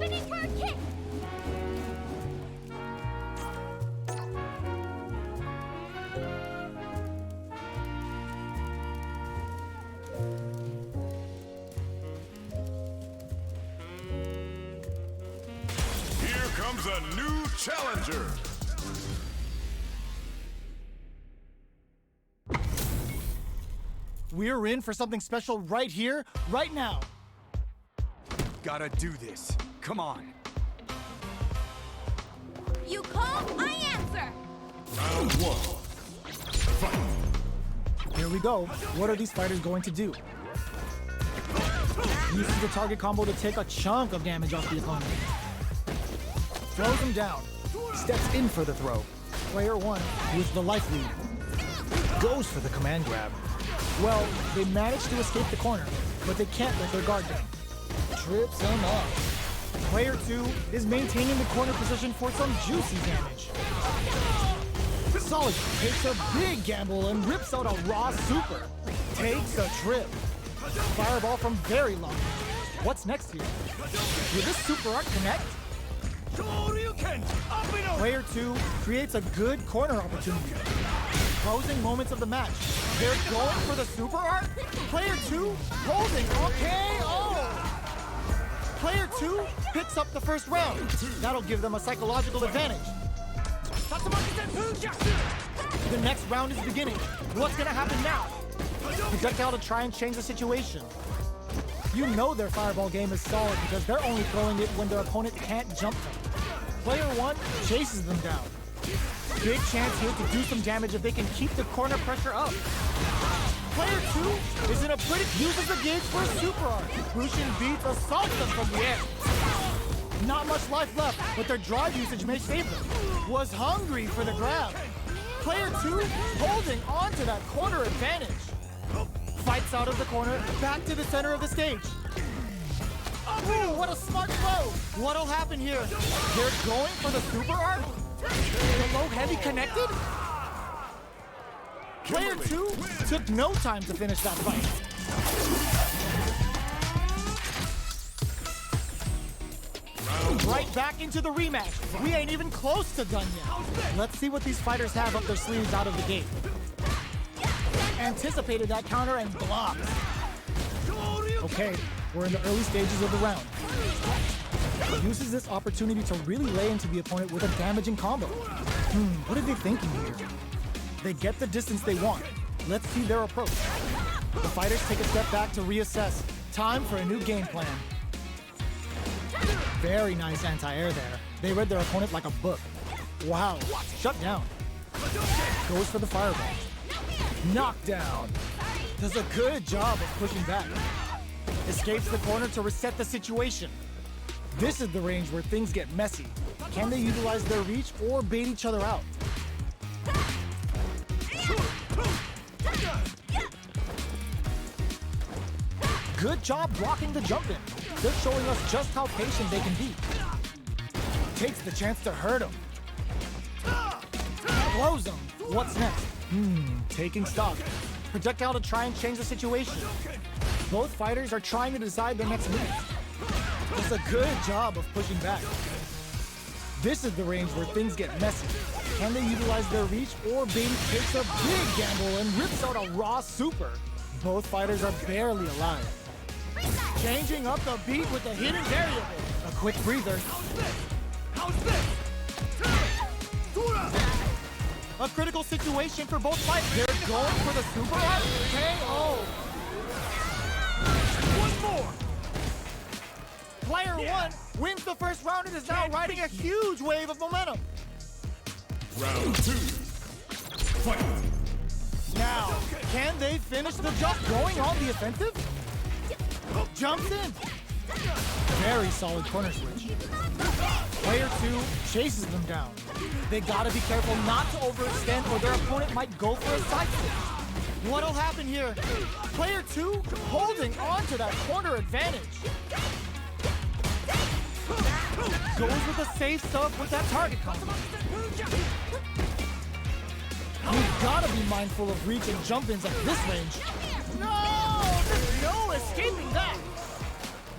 Spinning bird kick! Here comes a new challenger. We're in for something special right here, right now. Gotta do this. Come on. You call, I answer! Round one. Fight. Here we go. What are these fighters going to do? Uses the target combo to take a chunk of damage off the opponent. Throws him down. Steps in for the throw. Player one, with the life lead, goes for the command grab. Well, they manage to escape the corner, but they can't let their guard down. Trips him up. Player two is maintaining the corner position for some juicy damage. Solid takes a big gamble and rips out a raw super. Takes a trip. Fireball from very long. What's next here? Will this super art connect? Player two creates a good corner opportunity. Closing moments of the match. They're going for the super art. Player two holding KO. Player two picks up the first round. That'll give them a psychological advantage. The next round is beginning. What's gonna happen now? Projectile to try and change the situation. You know their fireball game is solid because they're only throwing it when their opponent can't jump them. Player one chases them down. Big chance here to do some damage if they can keep the corner pressure up. Player two is in a pretty, uses the gauge for a super art. Bushin beats assaults them from the air. Not much life left, but their drive usage may save them. Was hungry for the grab. Player two holding on to that corner advantage. Fights out of the corner, back to the center of the stage. Ooh, what a smart throw! What'll happen here? They're going for the super art? The low heavy connected? Player two took no time to finish that fight. Right back into the rematch. We ain't even close to done yet. Let's see what these fighters have up their sleeves out of the gate. Anticipated that counter and blocked. Okay, we're in the early stages of the round. Uses this opportunity to really lay into the opponent with a damaging combo. What are they thinking here? They get the distance they want. Let's see their approach. The fighters take a step back to reassess. Time for a new game plan. Very nice anti-air there. They read their opponent like a book. Wow, shut down. Goes for the fireball. Knockdown. Does a good job of pushing back. Escapes the corner to reset the situation. This is the range where things get messy. Can they utilize their reach or bait each other out? Good job blocking the jump in. They're showing us just how patient they can be. Takes the chance to hurt him. Blows him. What's next? Taking stock. Projectile to try and change the situation. Both fighters are trying to decide their next move. Does a good job of pushing back. This is the range where things get messy. Can they utilize their reach or Baby takes a big gamble and rips out a raw super? Both fighters are barely alive. Changing up the beat with a hidden variable. A quick breather. A critical situation for both fighters. They're going for the super art. KO. One more. Player one wins the first round and is now riding a huge wave of momentum. Round two. Fight. Now, can they finish the job going on the offensive? Jumps in. Very solid corner switch. Player two chases them down. They gotta be careful not to overextend or their opponent might go for a side switch. What'll happen here? Player two holding on to that corner advantage. Goes with the safe stuff with that target combo. You've gotta be mindful of reach and jump-ins at this range. No! There's no escaping that!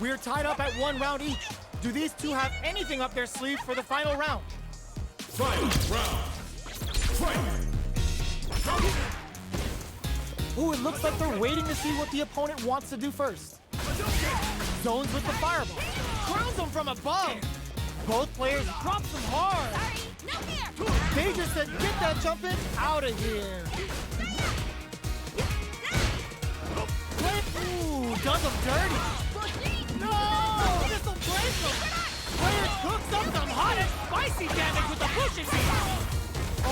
We're tied up at 1 round each. Do these two have anything up their sleeve for the final round? Final round. Fight! Ooh, it looks like they're waiting to see what the opponent wants to do first. Zones with the fireball. Crowns them from above. Both players drop them hard. No fear! They just said, get that jump in out of here. Ooh, does them dirty. No! This'll break them. Players cooks up some hot and spicy damage with the pushing beat.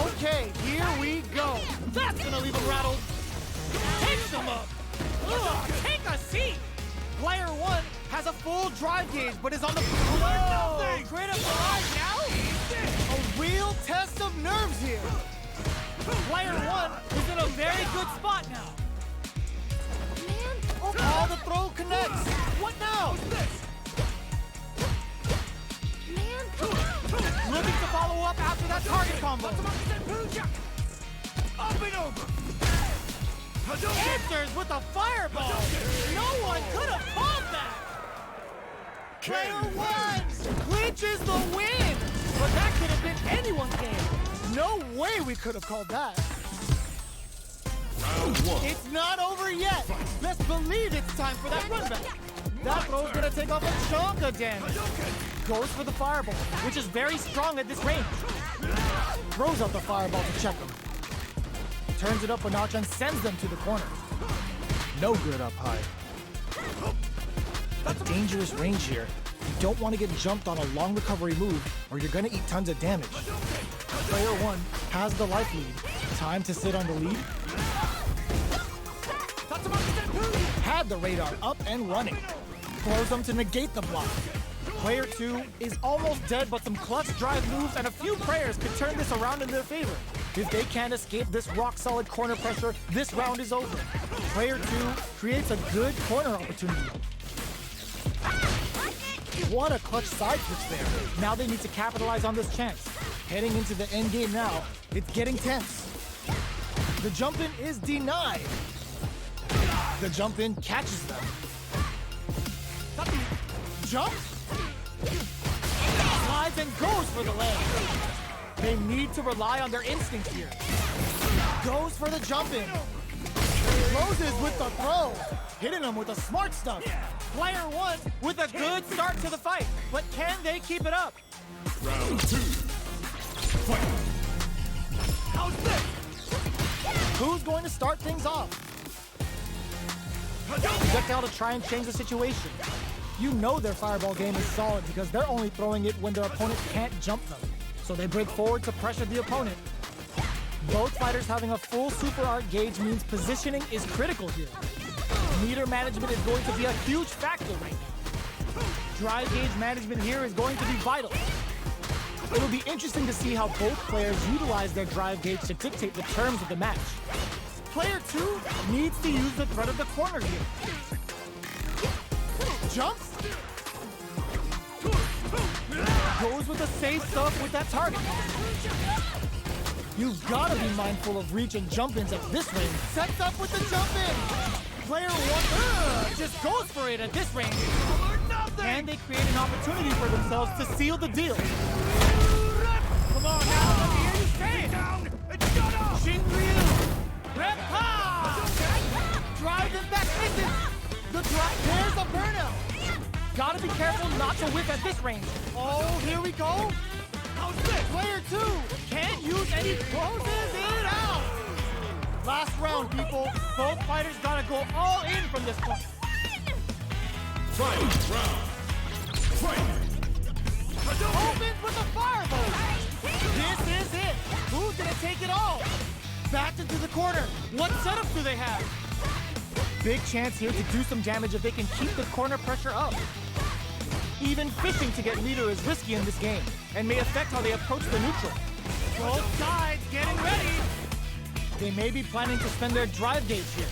Okay, here we go. That's gonna leave them rattled. Takes them up. Ugh, take a seat. Player 1 has a full drive gauge, but is on the nothing. Critical right now. A real test of nerves here. Player 1 is in a very good spot now. Oh, the throw connects. What now? Looking to follow up after that target combo. Up and over. Answers with a fireball. No one could have called that. Player 1 clinches the win. But that could have been anyone's game. No way we could have called that. Round 1. It's not over yet. Best believe it's time for that run back. That throw's gonna take off a chunk of damage. Goes for the fireball, which is very strong at this range. Throws out the fireball to check him. Turns it up a notch and sends them to the corner. No good up high. A dangerous range here. You don't want to get jumped on a long recovery move, or you're gonna eat tons of damage. Player 1 has the life lead. Time to sit on the lead. Had the radar up and running. Throws them to negate the block. Player 2 is almost dead, but some clutch drive moves and a few prayers could turn this around in their favor. If they can't escape this rock-solid corner pressure, this round is over. Player 2 creates a good corner opportunity. What a clutch side switch there. Now they need to capitalize on this chance. Heading into the end game now, it's getting tense. The jump-in is denied. The jump-in catches them. Jump. Slides and goes for the leg. They need to rely on their instincts here. Goes for the jump-in. Closes with the throw. Hitting them with the smart stuff. Player 1 with a good start to the fight. But can they keep it up? Round 2. Fight! How's this? Who's going to start things off? Projectile to try and change the situation. You know their fireball game is solid because they're only throwing it when their opponent can't jump them. So they break forward to pressure the opponent. Both fighters having a full super art gauge means positioning is critical here. Meter management is going to be a huge factor right now. Drive gauge management here is going to be vital. It will be interesting to see how both players utilize their drive gauge to dictate the terms of the match. Player 2 needs to use the threat of the corner here. Jumps. Goes with the safe stuff with that target. You've got to be mindful of reach and jump-ins at this range. Sets up with the jump-in. Player 1 just goes for it at this range. And they create an opportunity for themselves to seal the deal. Come on now, let me hear you say it. Shinryu. Reppa. Drive them back. Listen. The drive. There's a burnout. Gotta be careful not to whip at this range. Oh, here we go. How's this? Player 2 can't use any closes it out. Last round, people. Both fighters gotta go all in from this point. Final round. Fight! Opens with a fireball. This is it. Who's gonna take it all? Backed into the corner. What setup do they have? Big chance here to do some damage if they can keep the corner pressure up. Even fishing to get leader is risky in this game and may affect how they approach the neutral. Both sides getting ready. They may be planning to spend their drive gauge here.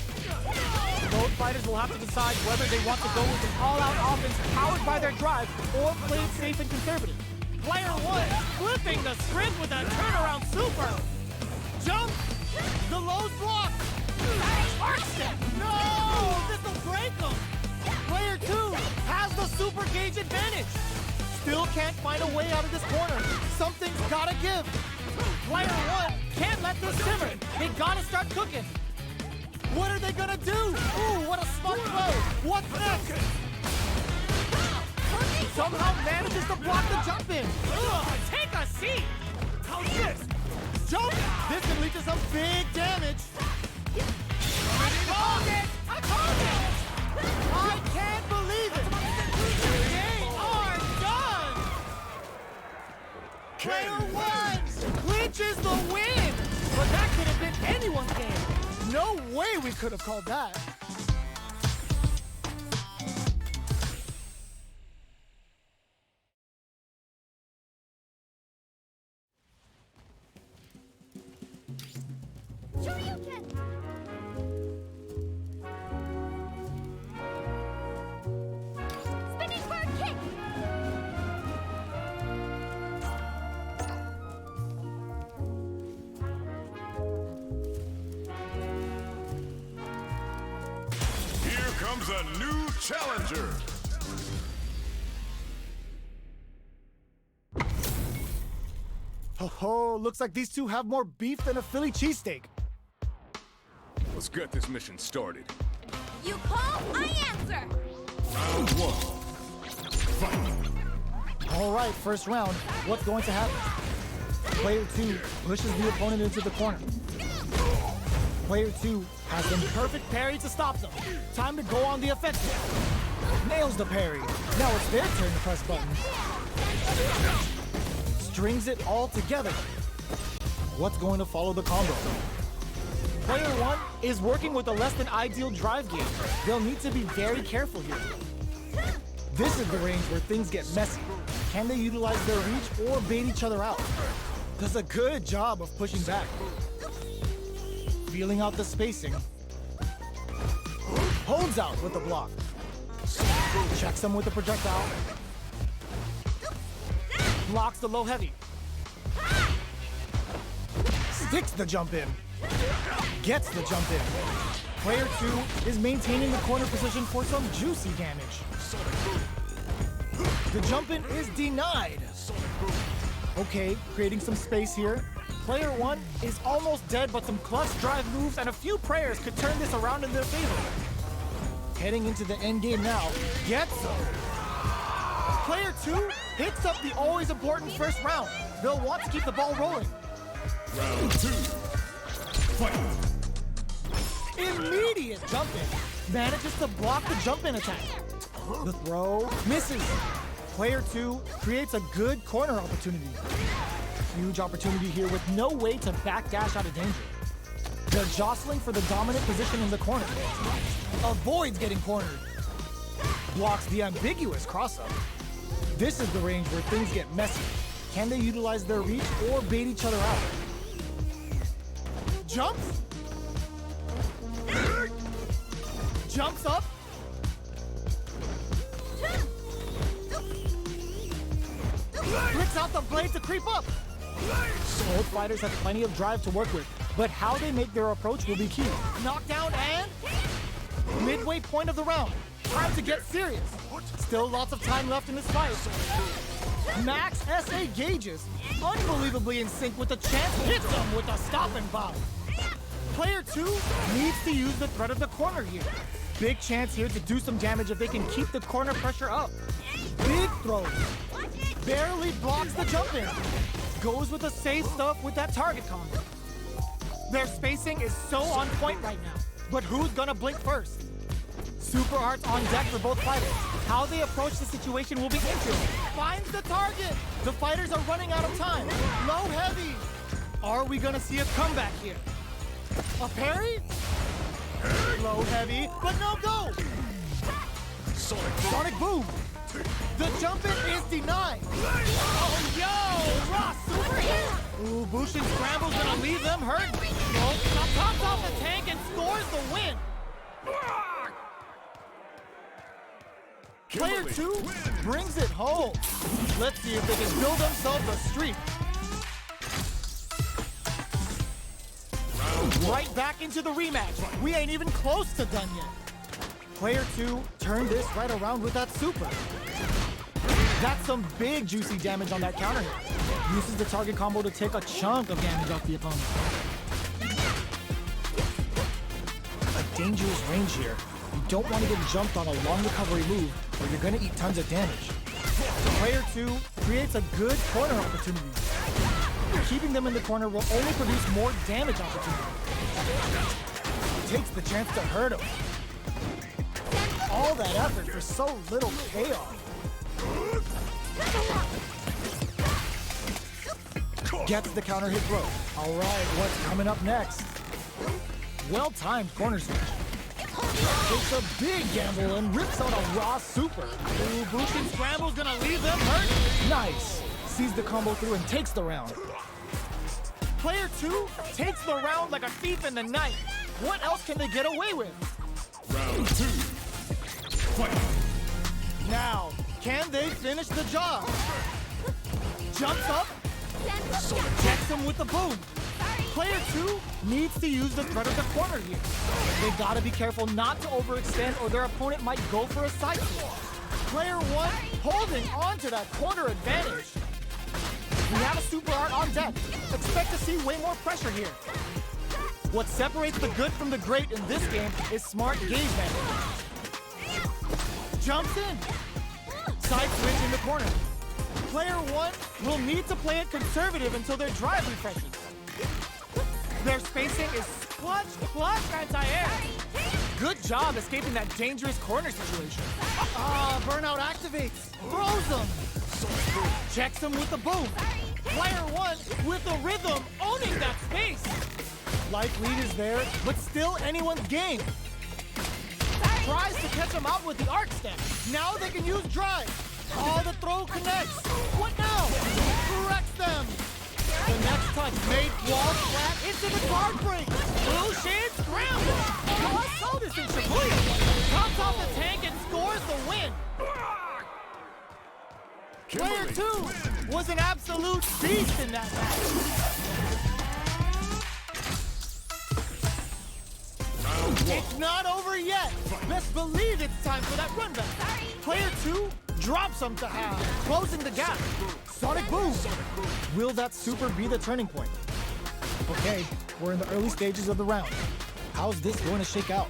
Both fighters will have to decide whether they want to go with an all-out offense powered by their drive or play it safe and conservative. Player 1 flipping the script with a turnaround super. Jump. The low block. Arc step. No! This'll break them. Player 2 has the super gauge advantage. still can't find a way out of this corner. Something's gotta give. Player one can't let this simmer. They gotta start cooking. What are they gonna do? Ooh, what a smart throw. What's next? Somehow manages to block the jump in. Ugh, take a seat. How's this? Jump! This can lead to some big damage. I called it! I called it! I can't believe it! They are done! Player one clinches the win! But that could have been anyone's game. No way we could have called that. Spinning bird kick! Here comes a new challenger. Oh, looks like these two have more beef than a Philly cheesesteak. Let's get this mission started. You call, I answer! Round one. Fight. All right, first round. What's going to happen? Player two pushes the opponent into the corner. Player two has the perfect parry to stop them. Time to go on the offensive. Nails the parry. Now it's their turn to press buttons. Strings it all together. What's going to follow the combo? Player one is working with a less than ideal drive game. They'll need to be very careful here. This is the range where things get messy. Can they utilize their reach or bait each other out? Does a good job of pushing back. Feeling out the spacing. Holds out with the block. Checks him with the projectile. Blocks the low heavy. Sticks the jump in. Gets the jump in. Player two is maintaining the corner position for some juicy damage. The jump in is denied. Okay, creating some space here. Player one is almost dead, but some clutch drive moves and a few prayers could turn this around in their favor. Heading into the end game now. Gets them. Player two picks up the always important first round. They'll want to keep the ball rolling. Round two. Fight. Immediate jump in. Manages to block the jump in attack. The throw misses. Player two creates a good corner opportunity. Huge opportunity here with no way to backdash out of danger. They're jostling for the dominant position in the corner. Avoids getting cornered. Blocks the ambiguous cross-up. This is the range where things get messy. Can they utilize their reach or bait each other out? Jumps. Jumps up. Flicks out the blade to creep up. Both fighters have plenty of drive to work with, but how they make their approach will be key. Knockdown and midway point of the round. Time to get serious. Still lots of time left in this fight. Max SA gauges, unbelievably in sync with the chance, hits them with a stop and bow. Player two needs to use the threat of the corner here. Big chance here to do some damage if they can keep the corner pressure up. Big throws. Barely blocks the jump in. Goes with the safe stuff with that target combo. Their spacing is so on point right now. But who's gonna blink first? Super arts on deck for both fighters. How they approach the situation will be interesting. Finds the target. The fighters are running out of time. Low heavy. Are we gonna see a comeback here? A parry? Low heavy, but no go. Sonic boom. The jump in is denied. Oh, yo, Ross super hit. Ooh, Bushin scrambles gonna leave them hurt. No, pops off the tank and scores the win. Player two brings it home. Let's see if they can build themselves a streak. Right back into the rematch. We ain't even close to done yet. Player two turned this right around with that super. That's some big juicy damage on that counter hit. Uses the target combo to take a chunk of damage off the opponent. A dangerous range here. You don't want to get jumped on a long recovery move or you're going to eat tons of damage. Player 2 creates a good corner opportunity. Keeping them in the corner will only produce more damage opportunity. Takes the chance to hurt him. All that effort for so little payoff. Gets the counter hit throw. All right, what's coming up next? Well-timed corner switch. Takes a big gamble and rips out a raw super. Ooh, boosting scramble's gonna leave them hurt. Nice. Sees the combo through and takes the round. Player 2 takes the round like a thief in the night. What else can they get away with? Round 2. Fight. Now, can they finish the job? Jumps up, checks him with the boom. Player 2 needs to use the threat of the corner here. They gotta be careful not to overextend or their opponent might go for a side switch. Player 1 holding on to that corner advantage. We have a super art on deck. Expect to see way more pressure here. What separates the good from the great in this game is smart gauge management. Jumps in. Side switch in the corner. Player 1 will need to play it conservative until their drive refreshes. Their spacing is clutch anti-air. Good job escaping that dangerous corner situation. Burnout activates. Throws him. Checks him with the boom. Player 1 with the rhythm owning that space. Life lead is there, but still anyone's game. Tries to catch him out with the arc step. Now they can use drive. The throw connects. What now? Corrects them. The next touch made wall flat into the guard break. Blue shade scramble. I saw this in Shibuya. Comes off the tank and scores the win. Player 2 was an absolute beast in that match. It's not over yet. Best believe it's time for that run back. Player 2 drops him to half, closing the gap. Sonic Boom. Will that super be the turning point? Okay, we're in the early stages of the round. How's this going to shake out?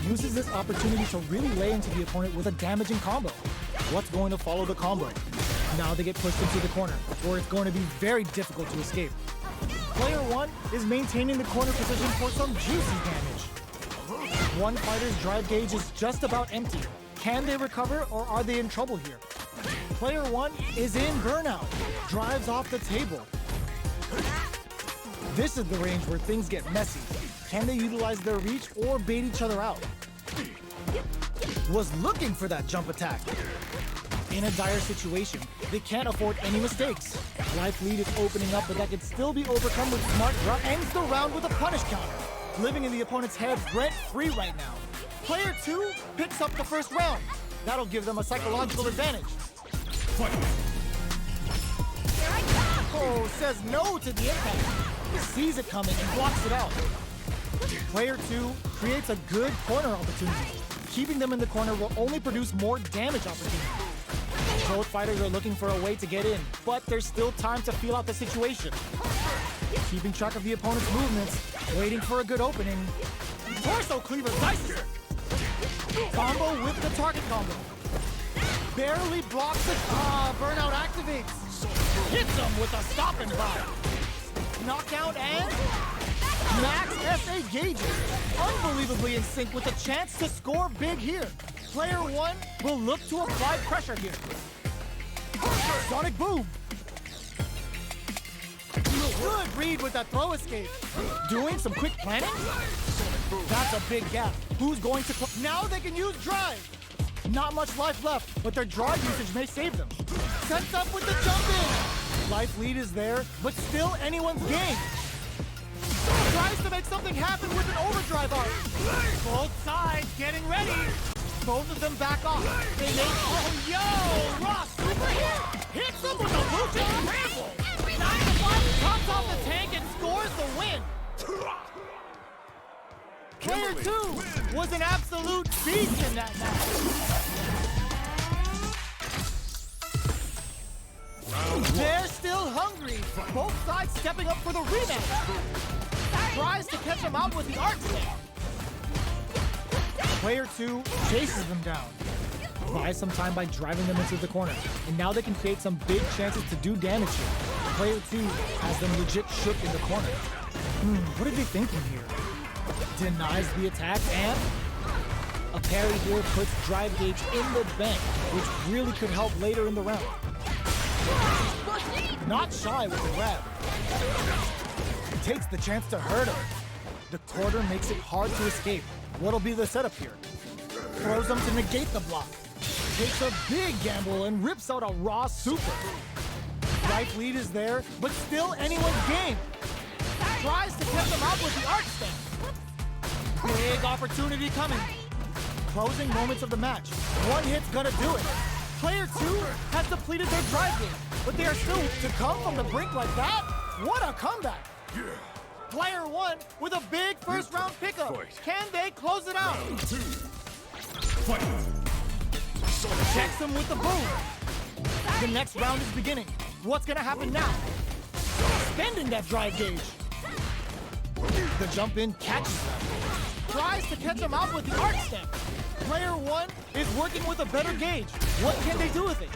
Uses this opportunity to really lay into the opponent with a damaging combo. What's going to follow the combo? Now they get pushed into the corner, where it's going to be very difficult to escape. Player 1 is maintaining the corner position for some juicy damage. One fighter's drive gauge is just about empty. Can they recover or are they in trouble here? Player 1 is in burnout. Drives off the table. This is the range where things get messy. Can they utilize their reach or bait each other out? Was looking for that jump attack. In a dire situation, they can't afford any mistakes. Life lead is opening up, but that can still be overcome with smart drop. Ends the round with a punish counter. Living in the opponent's head rent-free right now. Player 2 picks up the first round. That'll give them a psychological advantage. Oh, says no to the impact. He sees it coming and blocks it out. Player 2 creates a good corner opportunity. Keeping them in the corner will only produce more damage opportunity. Both fighters are looking for a way to get in, but there's still time to feel out the situation. Keeping track of the opponent's movements, waiting for a good opening. Torso cleaver dices it. Combo with the target combo. Barely blocks it. Burnout activates. Hits him with a stop and vibe. Knockout and max SA gauges. Unbelievably in sync with a chance to score big here. Player 1 will look to apply pressure here. Sonic Boom. Good read with that throw escape. Doing some quick planning? That's a big gap. Who's going to... Now they can use drive. Not much life left, but their drive usage may save them. Sets up with the jump in. Life lead is there, but still anyone's game. Tries to make something happen with an overdrive arc. Both sides getting ready. Both of them back off. They make... Oh, yo! Ross, super hit! Hits them with a Lucian scramble! 9-5 tops off the tank and scores the win! Player 2 was an absolute beast in that match. They're still hungry. Both sides stepping up for the rematch. Tries to catch him out with the arc stamp. Player 2 chases them down. Buys some time by driving them into the corner. And now they can create some big chances to do damage here. Player 2 has them legit shook in the corner. What are they thinking here? Denies the attack and a parry here puts drive gauge in the bank, which really could help later in the round. Not shy with the grab. Takes the chance to hurt him. The quarter makes it hard to escape. What'll be the setup here? Throws him to negate the block. Takes a big gamble and rips out a raw super. Life lead is there, but still anyone's game. Tries to catch him out with the arc stamp. Big opportunity coming. Closing moments of the match. One hit's gonna do it. Player 2 has depleted their drive game, but they are still to come from the brink like that? What a comeback! Player 1 with a big first round pickup. Can they close it out? Checks him with the boom. The next round is beginning. What's gonna happen now? Spending that drive gauge. The jump in catches them. Tries to catch him out with the arc stamp. Player 1 is working with a better gauge. What can they do with it?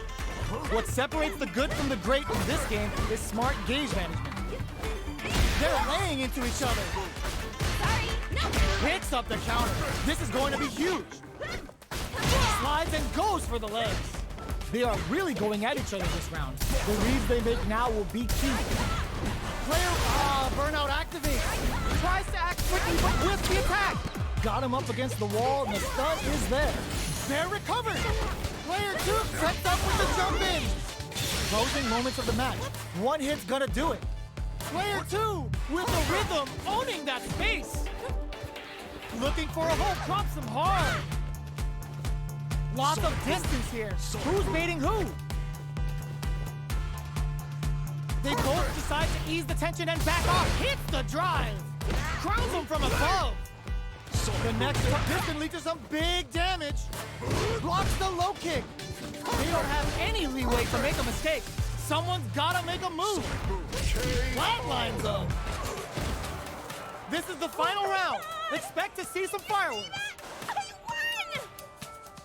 What separates the good from the great in this game is smart gauge management. They're laying into each other. Picks up the counter. This is going to be huge. Slides and goes for the legs. They are really going at each other this round. The reads they make now will be key. Player, burnout activates. Tries to act quickly, but with the attack. Got him up against the wall, and the stun is there. They're recovered. Player 2 sets up with the jump in. Closing moments of the match. One hit's gonna do it. Player 2 with the rhythm, owning that space. Looking for a hole, drops him hard. Lots of distance here. Who's baiting who? They both decide to ease the tension and back off. Hits the drive. Crowns him from above. The next piston leads to some big damage. Blocks the low kick. They don't have any leeway to make a mistake. Someone's gotta make a move. Flatlines them. This is the final round. Expect to see some fireworks.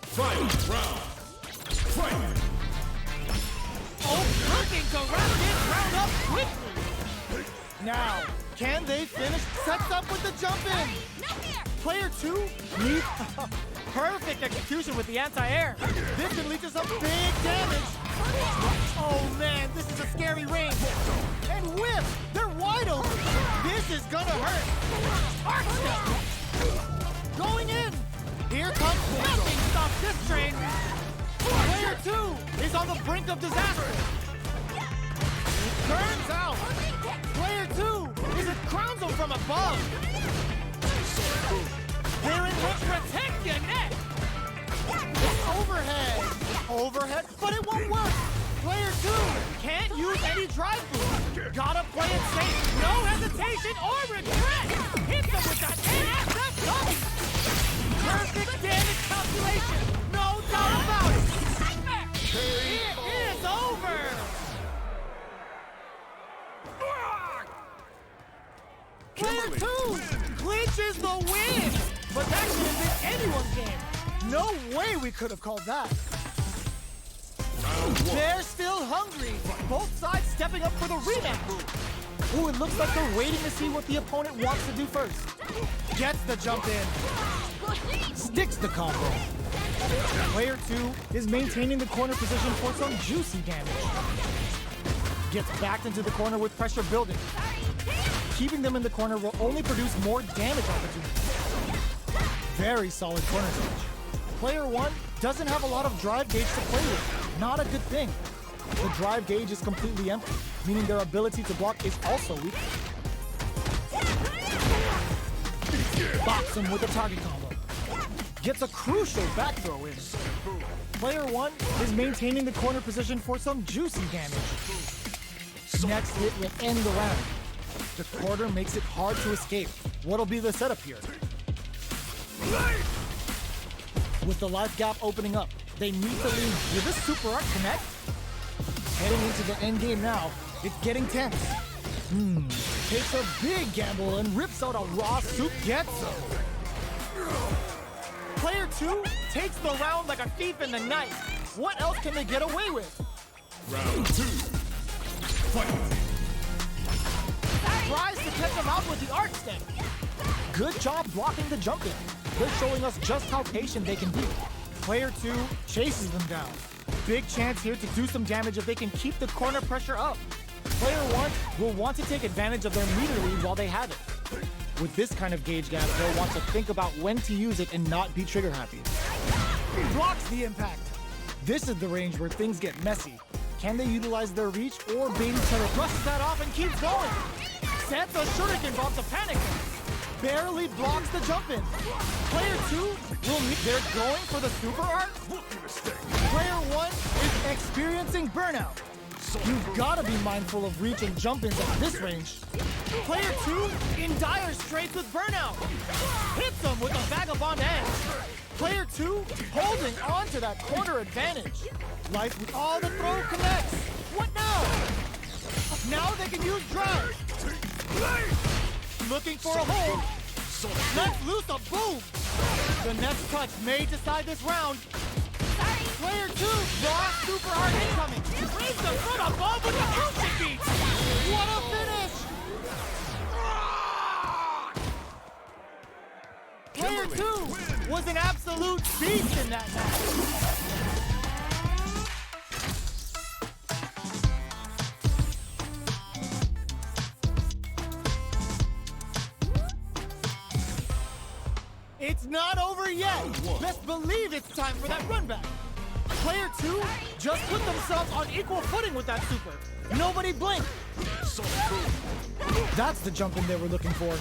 Final round. Fight! Oh, looking to wrap this round up quickly. Now, can they finish? Sets up with the jump in. Player 2 needs perfect execution with the anti-air. This can lead to some big damage. Oh man, this is a scary range. And whip, they're wide open. This is gonna hurt. Arc step. Going in. Here comes nothing stops this train. Player 2 is on the brink of disaster. Turns out. Player 2 is it crowns him from above. Here it looks, protect your neck. It's overhead. Overhead, but it won't work. Player 2 can't use any drive boost. Gotta play it safe. No hesitation or regret. Hits him with that SF coming. Perfect damage calculation. No doubt about it. It is over. Player 2 clinches the win. But that could have been anyone's game. No way we could have called that. They're still hungry. Both sides stepping up for the rematch. Ooh, it looks like they're waiting to see what the opponent wants to do first. Gets the jump in. Sticks the combo. Player 2 is maintaining the corner position for some juicy damage. Gets backed into the corner with pressure building. Keeping them in the corner will only produce more damage opportunities. Very solid corner switch. Player 1 doesn't have a lot of drive gauge to play with. Not a good thing. The drive gauge is completely empty, meaning their ability to block is also weak. Box him with a target combo. Gets a crucial back throw in. Player 1 is maintaining the corner position for some juicy damage. Next hit will end the round. The quarter makes it hard to escape. What'll be the setup here? With the life gap opening up, they need to leave. Will this super arc connect? Heading into the end game now, it's getting tense. Takes a big gamble and rips out a raw soup getso. Player 2 takes the round like a thief in the night. What else can they get away with? Round 2. Fight! Tries to catch him out with the arc stick. Good job blocking the jump in. They're showing us just how patient they can be. Player 2 chases them down. Big chance here to do some damage if they can keep the corner pressure up. Player 1 will want to take advantage of their meter lead while they have it. With this kind of gauge gap, they'll want to think about when to use it and not be trigger happy. Blocks the impact. This is the range where things get messy. Can they utilize their reach or bait each other? Brushes that off and keeps going. Sets a shuriken bomb to panic. Barely blocks the jump in. Player 2 will meet. They're going for the super art. Player 1 is experiencing burnout. You've got to be mindful of reach and jump-ins at this range. Player 2 in dire straits with burnout. Hits him with a vagabond edge. Player 2 holding on to that corner advantage. Life with all the throw connects. What now? Now they can use drive. Looking for a hold. Let's loose a boom. The next touch may decide this round. Player 2, raw super art incoming. Raise them from above with the crucial beat. What a finish! Player 2 was an absolute beast in that match. It's not over yet. Best believe it's time for that run back. Player 2 just put themselves on equal footing with that super. Nobody blink. That's the jump in they were looking for.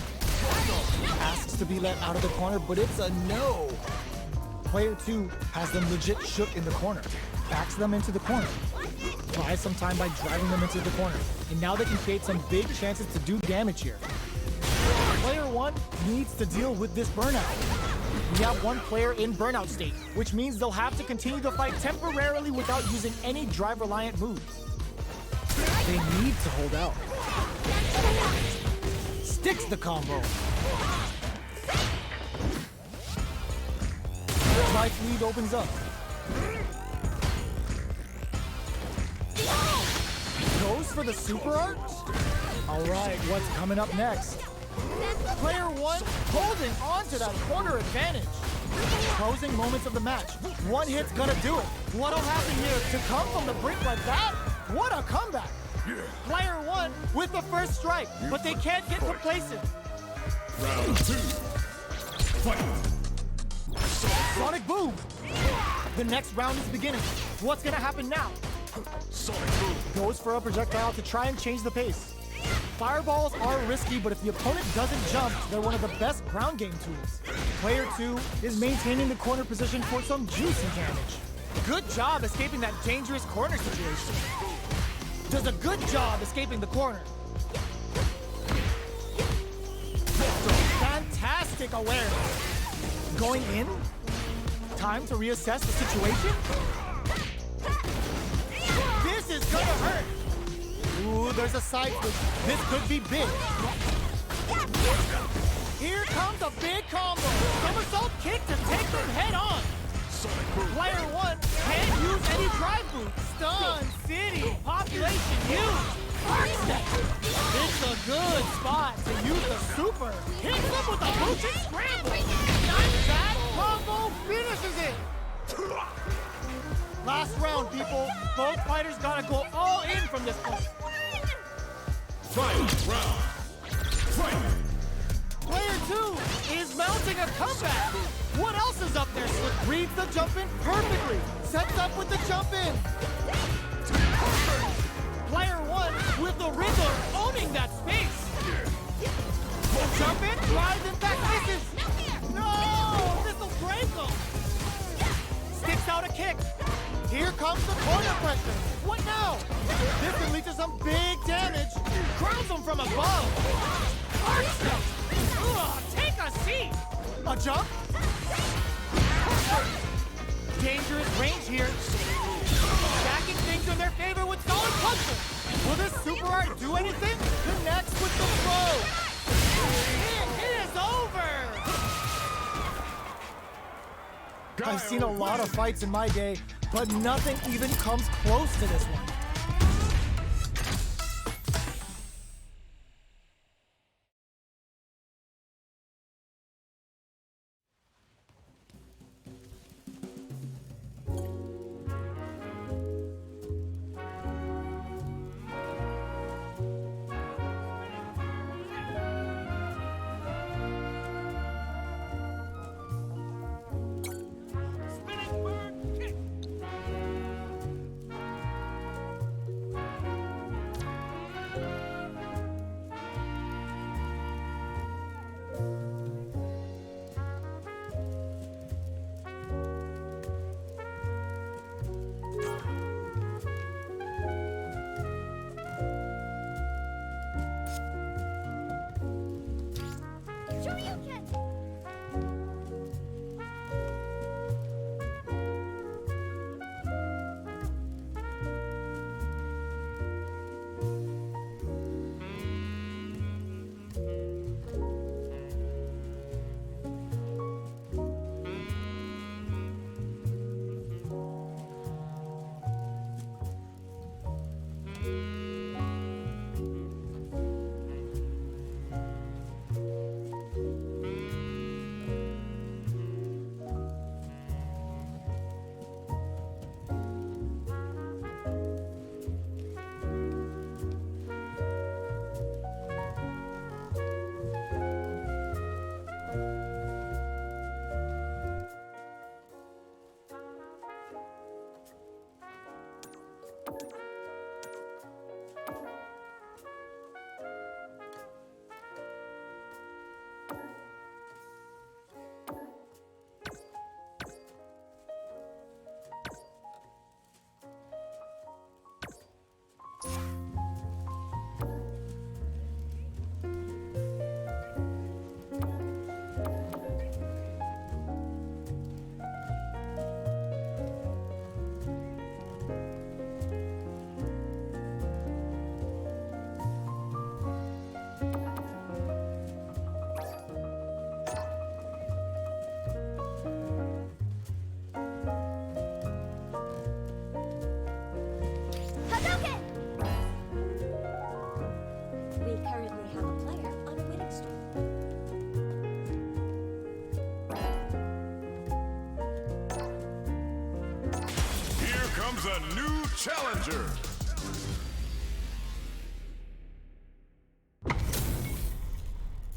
Asks to be let out of the corner, but it's a no. Player 2 has them legit shook in the corner. Backs them into the corner. Buys some time by driving them into the corner. And now they can create some big chances to do damage here. Player 1 needs to deal with this burnout. We have one player in burnout state, which means they'll have to continue the fight temporarily without using any drive-reliant moves. They need to hold out. Sticks the combo. Life lead opens up. Goes for the super art? Alright, what's coming up next? Player 1 holding on to that corner advantage. Closing moments of the match. One hit's gonna do it. What'll happen here? To come from the brink like that? What a comeback! Player 1 with the first strike, but they can't get complacent. Round 2. Fight! Sonic boom! The next round is beginning. What's gonna happen now? Sonic boom! Goes for a projectile to try and change the pace. Fireballs are risky, but if the opponent doesn't jump, they're one of the best ground game tools. Player 2 is maintaining the corner position for some juicy damage. Good job escaping that dangerous corner situation. Does a good job escaping the corner. Fantastic awareness. Going in? Time to reassess the situation? This is gonna hurt. Ooh, there's a side switch. This could be big. Here comes a big combo. Somersault kick to take them head on. Player 1 can't use any drive boots. Stun, city, population used. It's a good spot to use the super. Hits them with a boosted scramble. That combo finishes it. Last round, people. Both fighters gotta go all in from this point. Fight round! Fight! Player 2 is mounting a comeback. What else is up there? Slick reads the jump in perfectly. Sets up with the jump in. Player 1 with the rhythm owning that space. Jump in, drives and back misses. No, this will break him. Sticks out a kick. Here comes the corner pressure. What now? This can lead to some big damage. Crowns him from above. Arch step. Take a seat. A jump. Dangerous range here. Stacking things in their favor with solid I've seen a lot of fights in my day, but nothing even comes close to this one. Spinning bird kick. A new challenger.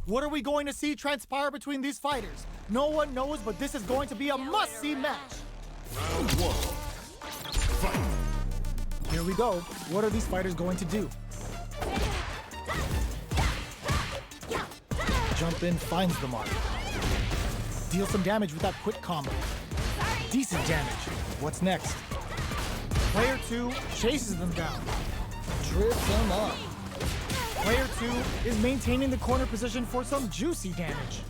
What are we going to see transpire between these fighters? No one knows, but this is going to be a must-see match. Round one. Fight. Here we go. What are these fighters going to do? Jump in, finds the mark. Deal some damage with that quick combo. Decent damage. What's next? Player 2 chases them down. Trips them up. Player 2 is maintaining the corner position for some juicy damage.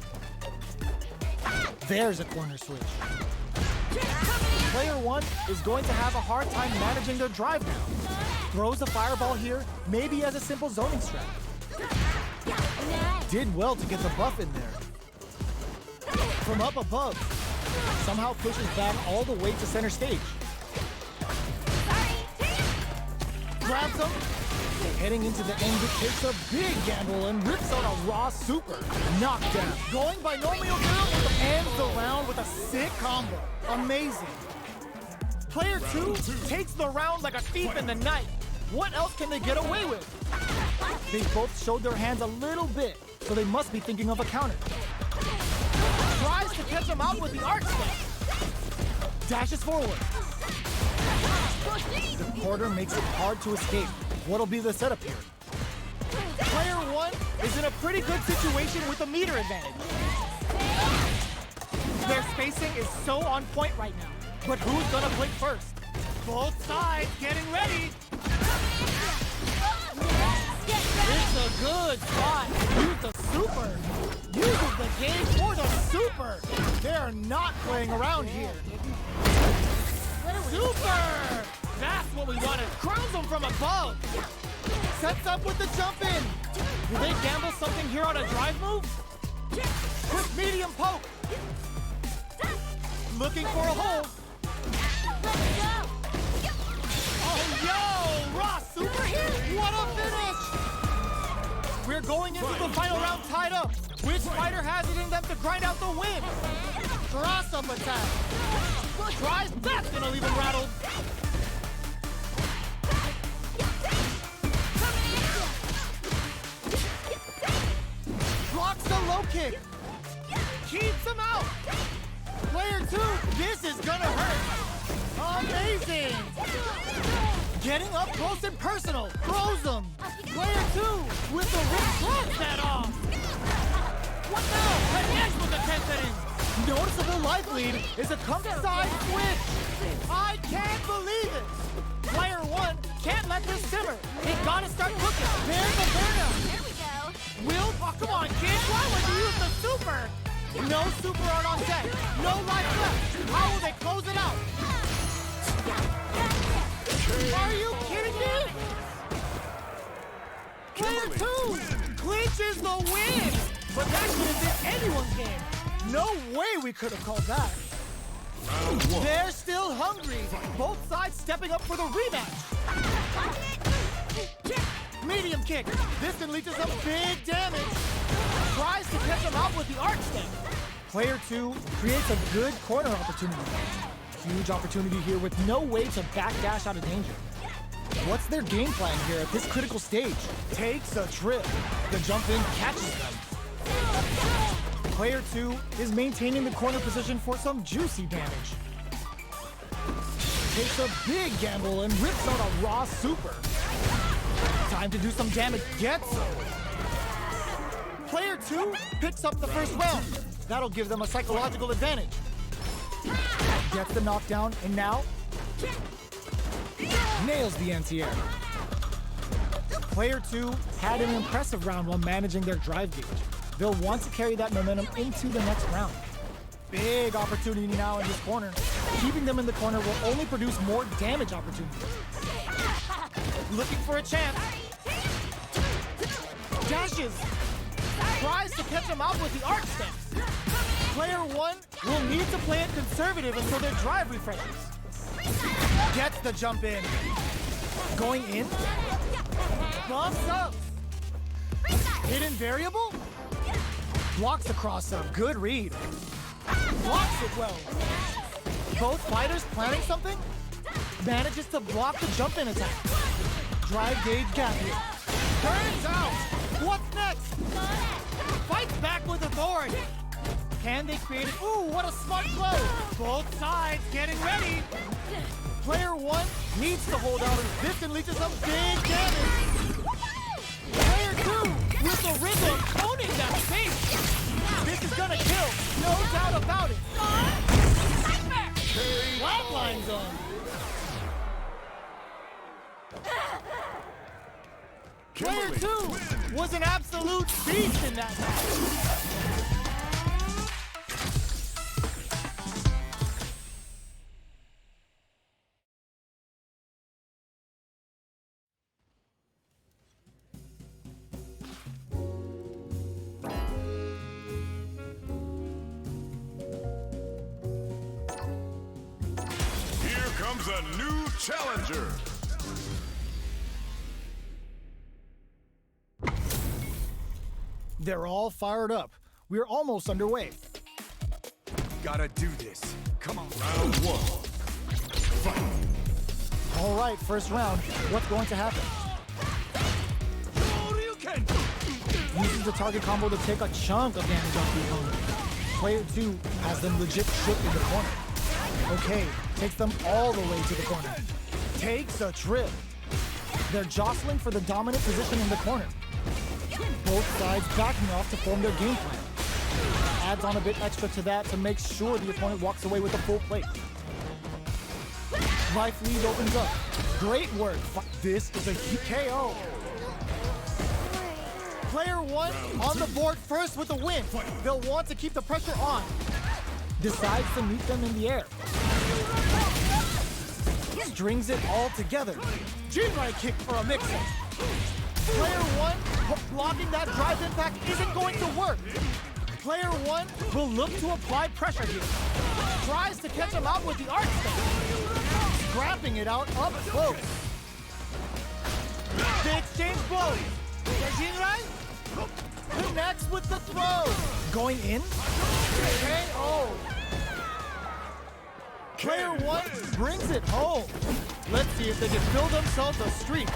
There's a corner switch. Player 1 is going to have a hard time managing their drive down. Throws a fireball here, maybe as a simple zoning strat. Did well to get the buff in there. From up above, somehow pushes back all the way to center stage. Grabs him. Heading into the end, it takes a big gamble and rips out a raw super. Knockdown. Going binomial kill, ends the round with a sick combo. Amazing. Player 2 takes the round like a thief in the night. What else can they get away with? They both showed their hands a little bit, so they must be thinking of a counter. Tries to catch him out with the arc step. Dashes forward. The quarter makes it hard to escape. What'll be the setup here? Player 1 is in a pretty good situation with a meter advantage. Their spacing is so on point right now. But who's gonna blink first? Both sides getting ready. It's a good spot. Use the super. Uses the game for the super. They're not playing around here. Super! That's what we wanted. Crowns them from above. Sets up with the jump in. Will they gamble something here on a drive move? Quick medium poke. looking for a hole. Oh, yo! Raw super hit! What a finish! We're going into the final round tied up. Which fighter has it in them to grind out the win? Cross-up attack. Tries, that's gonna leave him rattled. Blocks the low kick. Keeps him out. Player 2, this is gonna hurt. Amazing. Getting up close and personal. Throws him. Player 2 with the rip blocks that off. What now? Connects with the 10 settings. Noticeable life lead is a come-side switch. I can't believe it. Player 1 can't let this simmer. They gotta start cooking. There's the burnout. There we go. Will, oh, come on, kid. Why would you use the super? No super art on deck. No life left. How will they close it out? Are you kidding me? Player 2 clinches the win. But that could have been anyone's game. No way we could have called that. Round 1. They're still hungry. Both sides stepping up for the rematch. Medium kick. This can lead to some big damage. Tries to catch him out with the arch stick. Player 2 creates a good corner opportunity. Huge opportunity here with no way to backdash out of danger. What's their game plan here at this critical stage? Takes a trip. The jump in catches them. Player 2 is maintaining the corner position for some juicy damage. Takes a big gamble and rips out a raw super. Time to do some damage. Gets him. Player 2 picks up the first round. That'll give them a psychological advantage. Gets the knockdown, and now nails the anti-air. Player 2 had an impressive round while managing their drive gauge. They'll want to carry that momentum into the next round. Big opportunity now in this corner. Keeping them in the corner will only produce more damage opportunities. Looking for a chance. Dashes. Tries to catch him out with the arch steps. Player 1 will need to play it conservative until their drive refreshes. Gets the jump in. Going in. Buffs up. Hidden variable. Blocks across a good read. Blocks it well. Both fighters planning something. Manages to block the jump in attack. Drive gauge gap here. Turns out. What's next? Fights back with authority. Can they create it? Ooh, what a smart blow. Both sides getting ready. Player 1 needs to hold out, and this can lead to some big damage. Player 2 with the rhythm owning that space. This is gonna kill, no doubt about it. Flatline zone. Player 2 was an absolute beast in that match. Comes a new challenger. They're all fired up. We're almost underway. Gotta do this. Come on. Round 1. Fight. All right, first round. What's going to happen? Uses the target combo to take a chunk of damage off the opponent. Player 2 has them legit tripped in the corner. Okay, takes them all the way to the corner. Takes a trip. They're jostling for the dominant position in the corner. Both sides backing off to form their game plan. Adds on a bit extra to that to make sure the opponent walks away with a full plate. Life lead opens up. Great work. This is a KO. Player 1 on the board first with a win. They'll want to keep the pressure on. Decides to meet them in the air. Strings it all together. G-right kick for a mix-up. Player 1 blocking that drive impact isn't going to work. Player 1 will look to apply pressure here. Tries to catch him out with the arc step. Scrapping it out up close. They exchange blows. Right? Connects with the throw. Going in. KO. Player 1 brings it home. Let's see if they can build themselves a streak.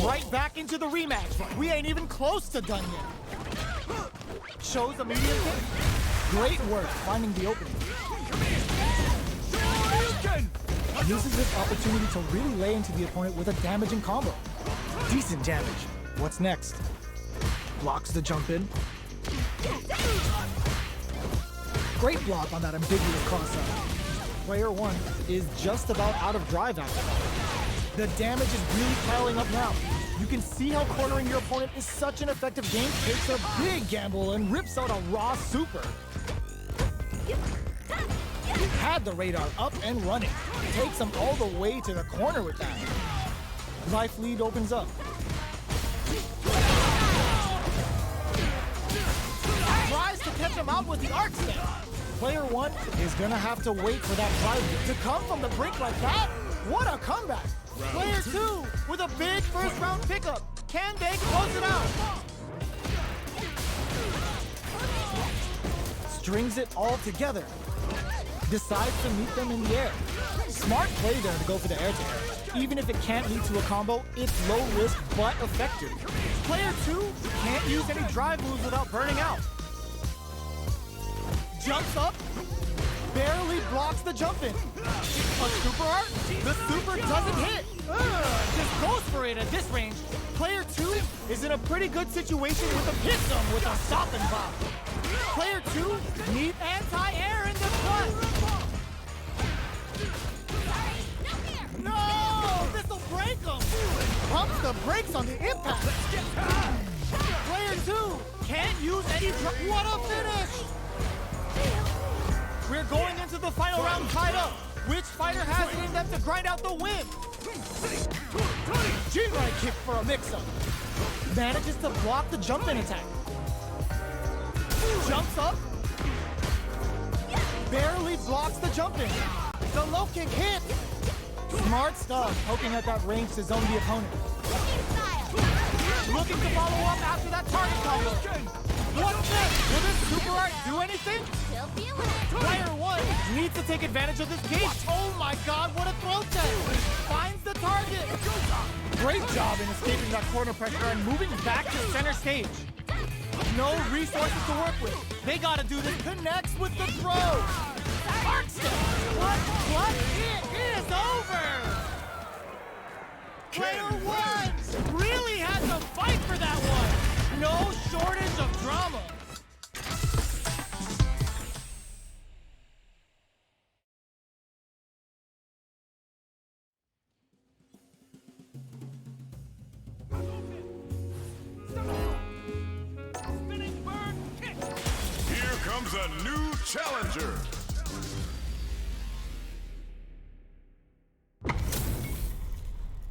Right back into the rematch. We ain't even close to done yet. Shows a medium kick. Great work finding the opening. Uses this opportunity to really lay into the opponent with a damaging combo. Decent damage. What's next? Blocks the jump in. Great block on that ambiguous cross-up. Player 1 is just about out of drive after that. The damage is really piling up now. You can see how cornering your opponent is such an effective game. Takes a big gamble and rips out a raw super. Had the radar up and running. Takes him all the way to the corner with that. Life lead opens up. Tries to catch him out with the arc step. Player 1 is gonna have to wait for that drive to come from the brink like that. What a comeback! Player 2 with a big first round pickup. Can they close it out? Strings it all together. Decides to meet them in the air. Smart play there to go for the air-to-air. Even if it can't lead to a combo, it's low risk but effective. Player 2 can't use any drive moves without burning out. Jumps up, barely blocks the jump in. A super art? The super doesn't hit. Just goes for it at this range. Player 2 is in a pretty good situation with a piston with a stop and pop. Player 2 needs anti-air in the front. No! This'll break him! Pumps the brakes on the impact. Player 2 can't use any what a finish! We're going into the final round tied up. Which fighter has it in them to grind out the win? G-right kick for a mix-up. Manages to block the jump-in attack. Jumps up. Barely blocks the jump-in. The low kick hit. Smart stuff, poking at that range to zone the opponent. Looking to follow up after that target combo. What's next? Will this super art do anything? Still feeling it. Player 1 needs to take advantage of this gauge. Oh my god, what a throw test! Finds the target. Great job in escaping that corner pressure and moving back to center stage. No resources to work with. They gotta do this. Connects with the throw. Arc step. What? It is over. Player 1 really had to fight for that one. No shortage of drama. Spinning bird kick. Here comes a new challenger.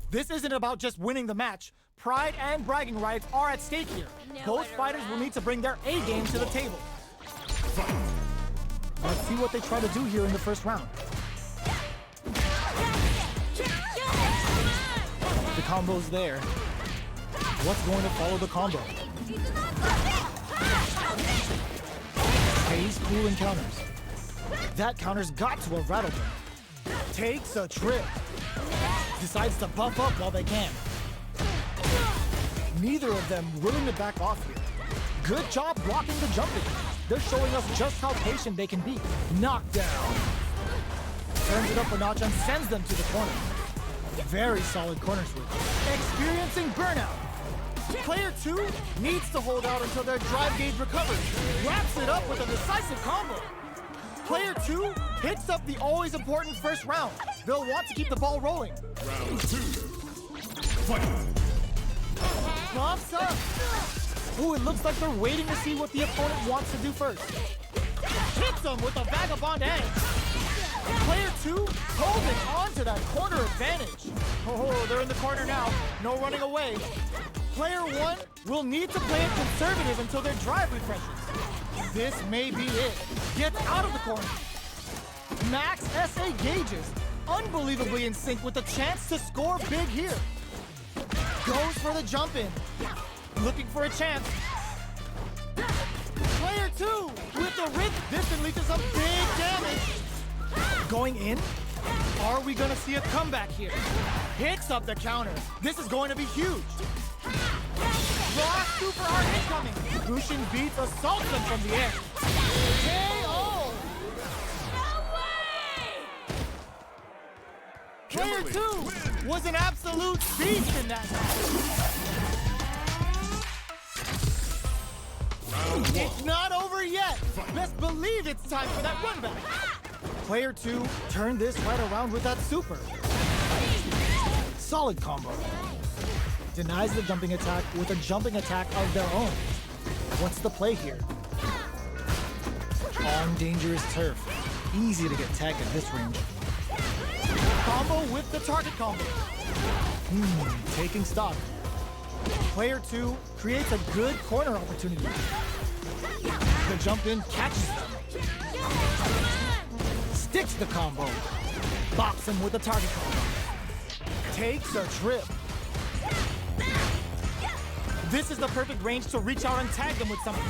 This isn't about just winning the match. Pride and bragging rights are at stake here. Both fighters will need to bring their A game to the table. Let's see what they try to do here in the first round. The combo's there. What's going to follow the combo? Pays cool encounters. That counter's got to have rattled them. Takes a trip. Decides to buff up while they can. Neither of them willing to back off here. Good job blocking the jumping. They're showing us just how patient they can be. Knockdown. Turns it up a notch and sends them to the corner. Very solid corner switch. Experiencing burnout. Player 2 needs to hold out until their drive gauge recovers. Wraps it up with a decisive combo. Player 2 hits up the always important first round. They'll want to keep the ball rolling. Round 2. Fight. Bumps up. Ooh, it looks like they're waiting to see what the opponent wants to do first. Hits them with a vagabond edge. Player 2 holding on to that corner advantage. Oh, they're in the corner now. No running away. Player 1 will need to play it conservative until their drive refreshes. This may be it. Gets out of the corner. Max SA gauges. Unbelievably in sync with the chance to score big here. Goes for the jump in. Looking for a chance. Player 2 with the rhythm. This can lead to some big damage. Going in. Are we gonna see a comeback here? Hits up the counter. This is going to be huge. Raw super hard incoming. Bushin beats assaults him from the air. KO! Player 2 was an absolute beast in that match. It's not over yet. Best believe it's time for that run back. Player 2 turned this right around with that super. Solid combo. Denies the jumping attack with a jumping attack of their own. What's the play here? On dangerous turf. Easy to get tagged at this range. Combo with the target combo. Taking stock. Player 2 creates a good corner opportunity. The jump in catches them. Sticks the combo. Bops him with the target combo. Takes a trip. This is the perfect range to reach out and tag them with something.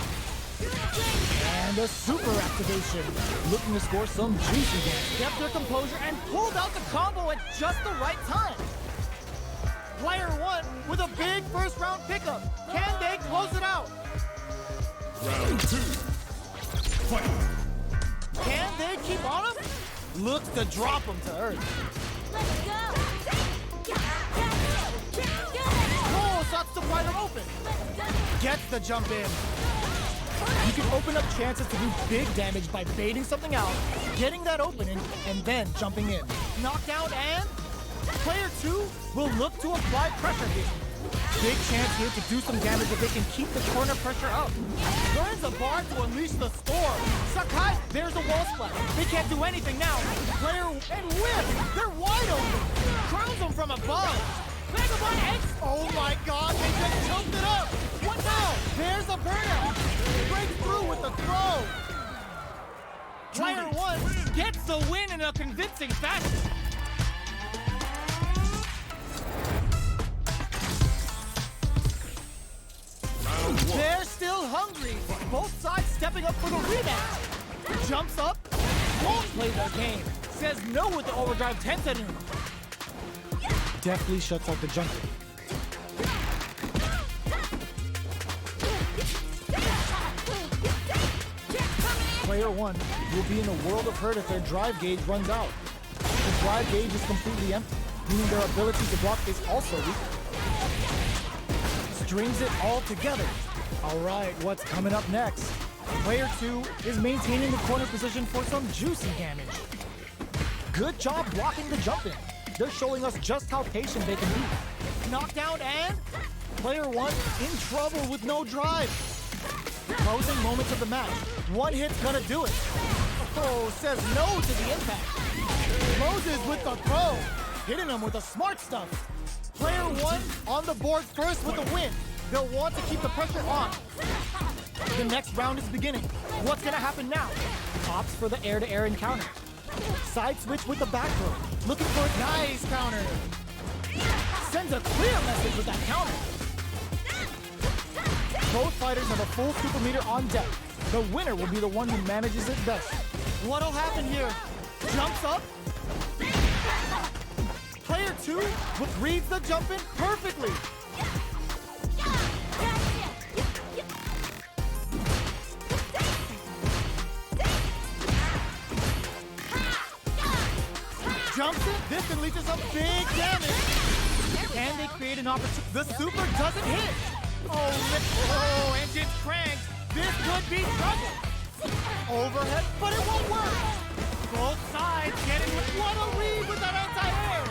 And a super activation. Looking to score some juicy damage. Kept their composure and pulled out the combo at just the right time. Player 1 with a big first round pickup. Can they close it out? Round 2. Fight. Can they keep on him? Looks to drop him to earth. Let's go! Cole starts to pry them open. Gets the jump in. You can open up chances to do big damage by baiting something out, getting that opening, and then jumping in. Knockdown and player 2 will look to apply pressure here. Big chance here to do some damage if they can keep the corner pressure up. Burns a bar to unleash the storm. Sakai, there's a wall splat. They can't do anything now. Player and whip. They're wide open. Crowns them from above. Vagabond X. Oh my God, they just choked it up. What now? There's a burnout. Breaks through with the throw. Player 1 gets the win in a convincing fashion. They're still hungry. Both sides stepping up for the rematch. Jumps up, won't play their game. Says no with the overdrive Tenten. Deftly shuts out the jumper. Player 1 will be in a world of hurt if their drive gauge runs out. The drive gauge is completely empty, meaning their ability to block is also weak. Strings it all together. All right, what's coming up next? Player 2 is maintaining the corner position for some juicy damage. Good job blocking the jump in. They're showing us just how patient they can be. Knockdown and player 1 in trouble with no drive. Closing moments of the match. One hit's gonna do it. Oh, says no to the impact. Closes with the throw. Hitting him with the smart stuff. Player 1 on the board first with a win. They'll want to keep the pressure on. The next round is beginning. What's gonna happen now? Opts for the air-to-air encounter. Side switch with the back throw. Looking for a nice counter. Sends a clear message with that counter. Both fighters have a full super meter on deck. The winner will be the one who manages it best. What'll happen here? Jumps up. Player 2 reads the jump in perfectly. Jumps in. This can lead to some big damage. Can they create an opportunity? The super doesn't hit. Oh, engine's cranked. This could be trouble. Overhead, but it won't work. Both sides getting with what a lead with that anti-air.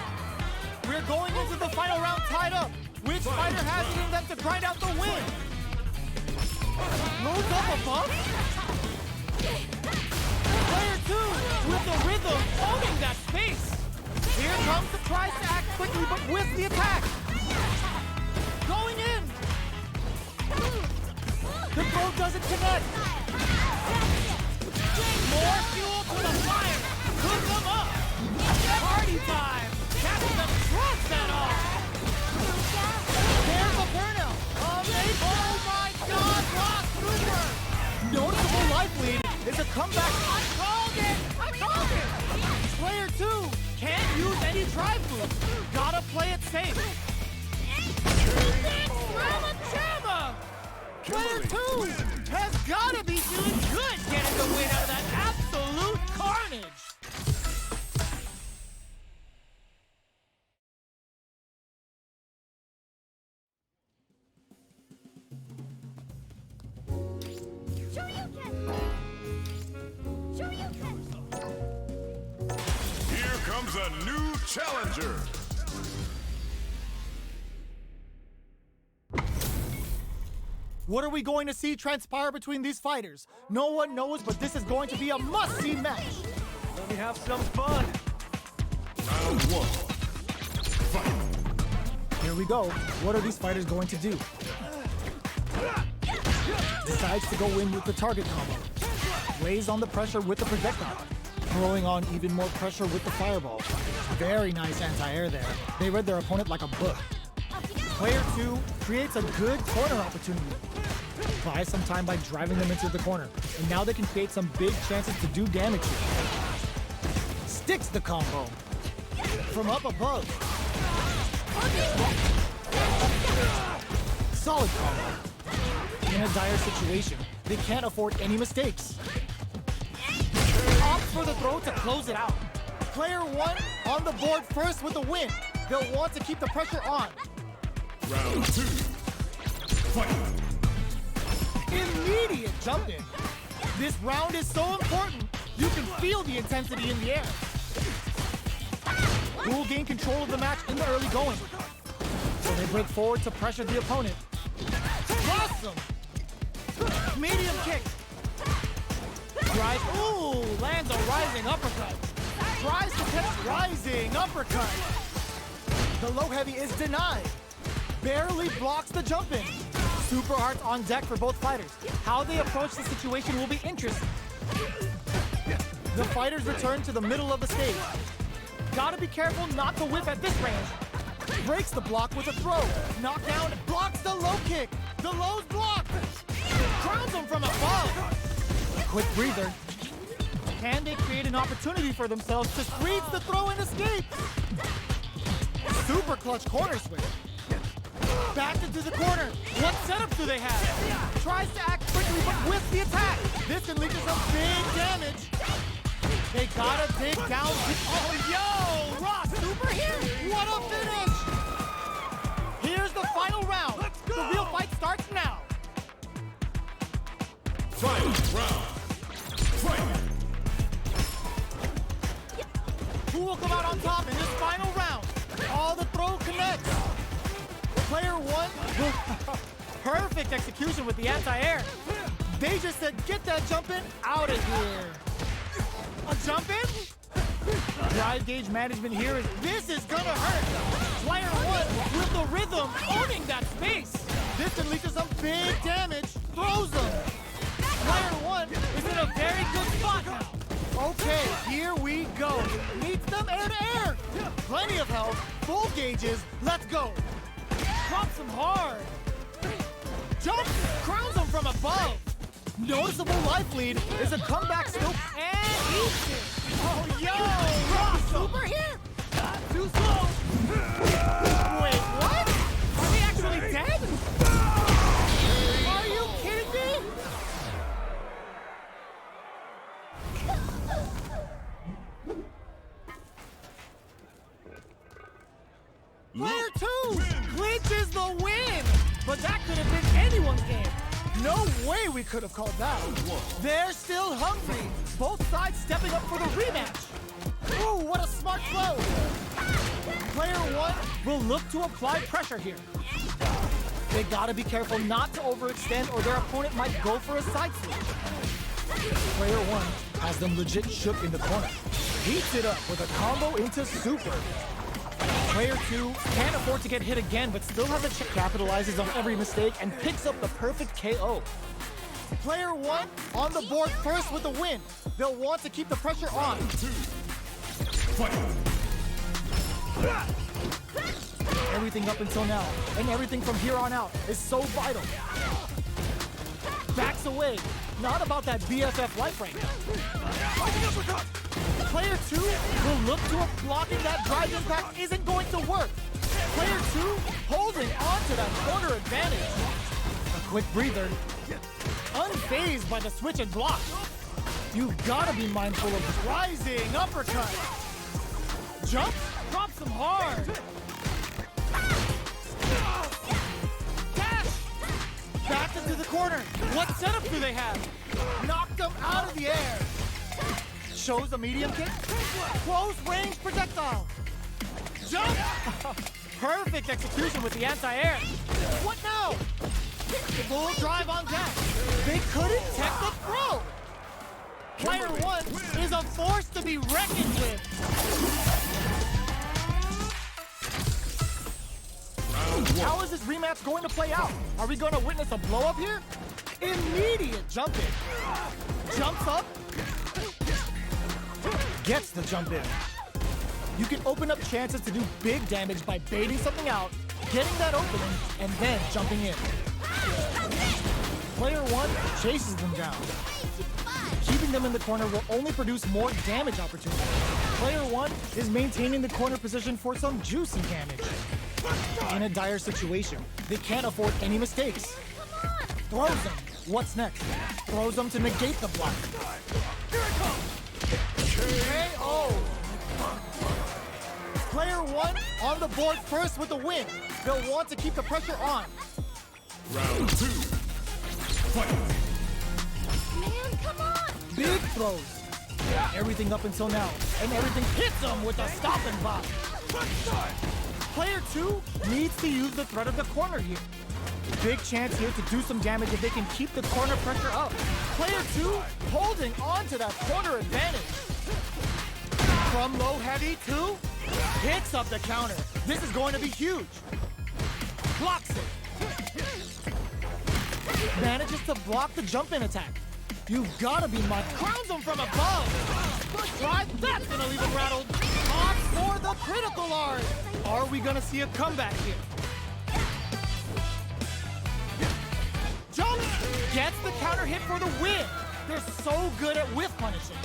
We're going into the final round tied up. Which fighter has it in them to grind out the win? Loads up above. Player 2 with the rhythm, owning that space. Here comes the tries to act quickly, but with the attack. Going in. The throw doesn't connect. More fuel to the fire! Cook them up! Party time! Captain the trust at all! There's a burnout. Oh my god, Rock Super! Noticeable life lead is a comeback. I called it! Player 2 Can't use any drive moves. Gotta play it safe. Mama Jamma! Player 2 has gotta be feeling good getting the win out of that absolute carnage. Here comes a new challenger. What are we going to see transpire between these fighters? No one knows, but this is going to be a must-see match. Let me have some fun. Round 1. Fight. Here we go. What are these fighters going to do? Decides to go in with the target combo. Lays on the pressure with the projectile. Throwing on even more pressure with the fireball. Very nice anti-air there. They read their opponent like a book. Player 2 creates a good corner opportunity. Buys some time by driving them into the corner. And now they can create some big chances to do damage here. Sticks the combo. From up above. Solid combo. In a dire situation, they can't afford any mistakes. Opts for the throw to close it out. Player 1 on the board first with the win. They'll want to keep the pressure on. Round 2. Fight. Immediate jump in. This round is so important. You can feel the intensity in the air. Who will gain control of the match in the early going? So they break forward to pressure the opponent. Awesome! Medium kick. Drive. Ooh, lands a rising uppercut. Tries to catch rising uppercut. The low heavy is denied. Barely blocks the jump in. Super hearts on deck for both fighters. How they approach the situation will be interesting. The fighters return to the middle of the stage. Gotta be careful not to whip at this range. Breaks the block with a throw. Knockdown, blocks the low kick. The low's blocked. Crowns him from above. Quick breather. Can they create an opportunity for themselves to freeze the throw and escape? Super clutch corner switch. Back into the corner. What setup do they have? Tries to act quickly, but with the attack. This can lead to some big damage. They gotta dig down. Oh, yo! Rock Super here! What a finish! Here's the final round. The real fight starts now. Final round. Fight. Who will come out on top in this final round? All the throw connects. Player 1, perfect execution with the anti-air. They just said, get that jump in out of here. A jump in? Drive gauge management here is, this is gonna hurt. Player 1 with the rhythm, owning that space. This can lead to some big damage, throws them. Player 1 is in a very good spot now. Okay, here we go. Meets them air to air. Plenty of health, full gauges, let's go. Drops him hard. Jumps, crowns him from above. Noticeable life lead is a comeback scoop and eats it. Oh, yo! Rock Super here! Too slow. Wait, what? Are they actually dead? Are you kidding me? Player 2 clinches the win! But that could have been anyone's game. No way we could have called that. They're still hungry. Both sides stepping up for the rematch. Ooh, what a smart flow. Player 1 will look to apply pressure here. They gotta be careful not to overextend or their opponent might go for a side switch. Player 1 has them legit shook in the corner. Heats it up with a combo into Super. Player 2 can't afford to get hit again, but still has a chance. Capitalizes on every mistake and picks up the perfect KO. Player 1 on the board first with the win. They'll want to keep the pressure on. Everything up until now, and everything from here on out, is so vital. Backs away. Not about that BFF life right now. Player 2 will look to if blocking that drive impact isn't going to work. Player 2 holding on to that corner advantage. A quick breather. Unfazed by the switch and block. You've got to be mindful of the rising uppercut. Jump, drops them hard. Dash! Back into the corner. What setup do they have? Knocked them out of the air. Shows a medium kick. Close range projectile. Jump! Perfect execution with the anti-air. What now? Full drive on deck. They couldn't tech the throw. Player 1 is a force to be reckoned with. How is this rematch going to play out? Are we going to witness a blow-up here? Immediate jumping. Jumps up. Gets the jump in. You can open up chances to do big damage by baiting something out, getting that opening, and then jumping in. Player 1 chases them down. Keeping them in the corner will only produce more damage opportunities. Player 1 is maintaining the corner position for some juicy damage. In a dire situation, they can't afford any mistakes. Throws them. What's next? Throws them to negate the block. KO! Player 1 on the board first with the win. They'll want to keep the pressure on. Round 2. Fight. Man, come on! Big throws. Everything up until now, and everything hits them with a stop and pop. Player 2 needs to use the threat of the corner here. Big chance here to do some damage if they can keep the corner pressure up. Player 2 holding on to that corner advantage. From low heavy 2, hits up the counter. This is going to be huge. Blocks it. Manages to block the jump-in attack. You've got to be crowns him from above. Good drive, that's going to leave him rattled. Opts for the critical art. Are we going to see a comeback here? Jump! Gets the counter hit for the win. They're so good at whiff punishing.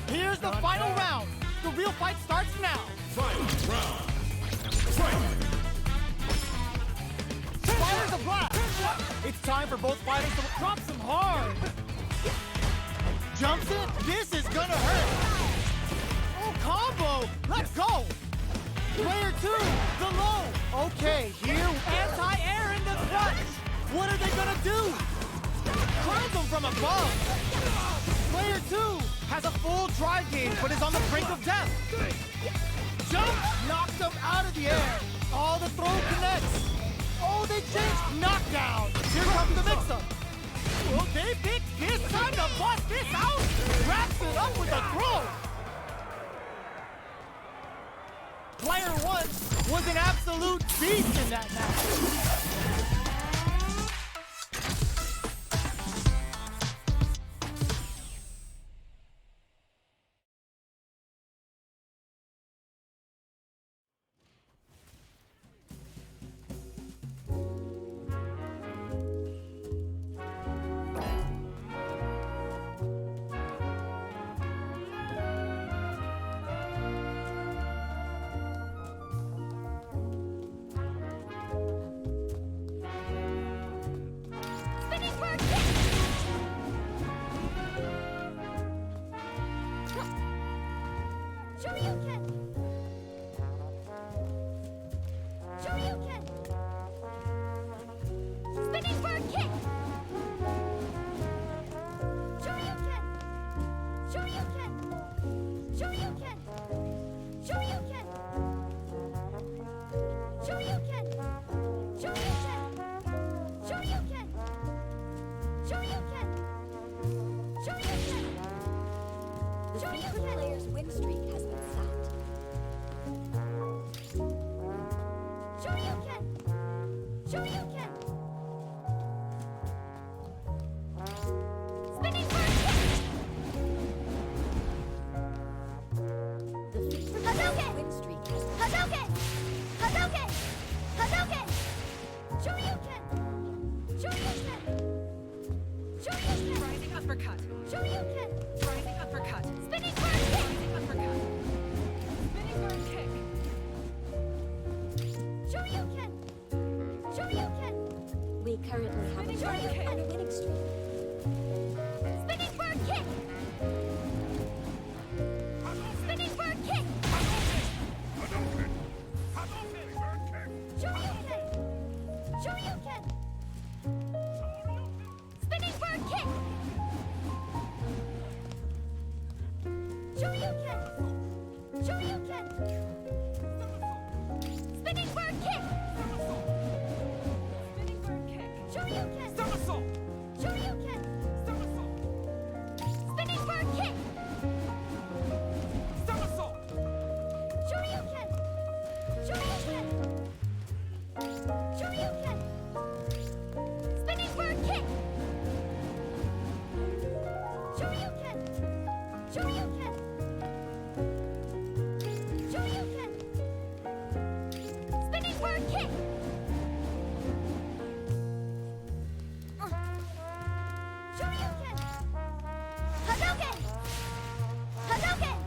Here's the final round. The real fight starts now. Final round. Fight. Fires a blast. It's time for both fighters to drop some hard. Jumps in. This is gonna hurt. Oh, combo. Let's go. Player 2, the low. Okay, here, anti-air in the clutch. What are they gonna do? Crowns them from above. Player 2 has a full drive gauge, but is on the brink of death. Jump, knocks them out of the air. All the throw connects. Oh, they changed knockdown. Here comes the mix-up. Will they pick this time to bust this out? Wraps it up with a throw. Player 1 was an absolute beast in that match. Player's win streak has been stopped. Shoryuken! Shoryuken! Shoryuken! Rising uppercut. Spinning bird kick! Rising uppercut. Spinning bird kick. Shoryuken! Shoryuken! We currently have a Spinning player kick. on a winning streak. Spinning bird kick! Spinning bird kick! Shoryuken! Shoryuken! Spinning bird kick! Shoryuken! Shoryuken! Spinning bird kick! Spinning bird kick. Shoryuken! Somersault! Shoryuken! Somersault! Spinning bird kick! Somersault! Shoryuken! Shoryuken! Shoryuken! Spinning bird kick! Shoryuken! Shoryuken! Shoryuken! Spinning bird kick! Shoryuken! Hadouken! Hadouken!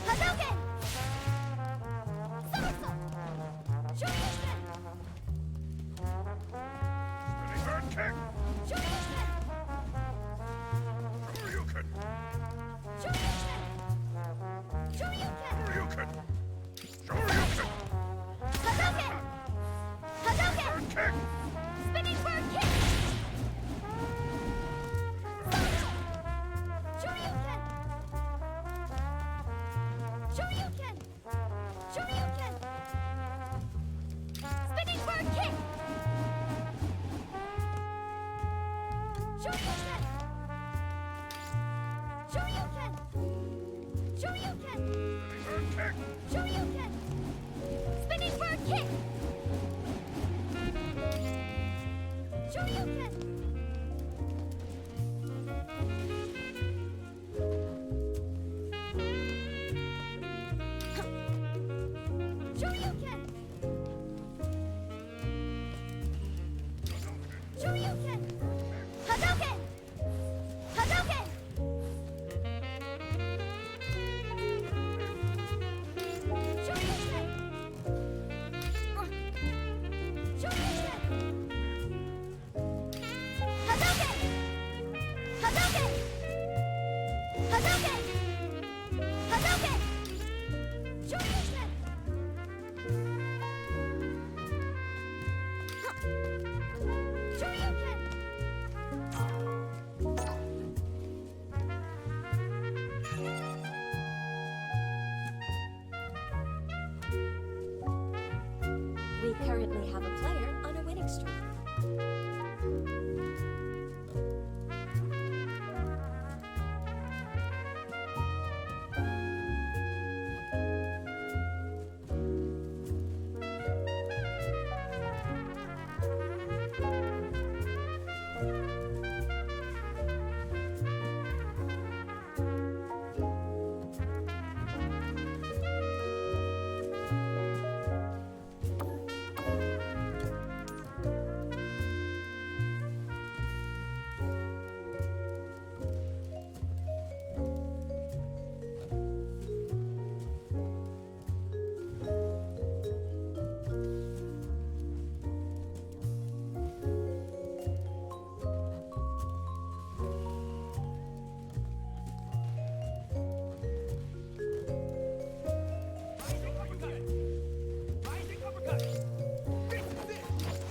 Hadouken! Somersault! Shoryuken! Shoryuken! Shoryuken! Shoryuken! Hadouken! Hadouken! Spinning bird kick! Shoryuken! Shoryuken! Shoryuken! Spinning bird kick! Shoryuken! Shoryuken! Shoryuken! Shoryuken! Spinning bird kick! Shoryuken! Shoryuken! Shoryuken! Hadouken! Hadouken! Shoryuken! Shoryuken! Hadouken! Hadouken! Hadouken! Hadouken! Shoryuken! Shoryuken! We currently have a player on a winning streak.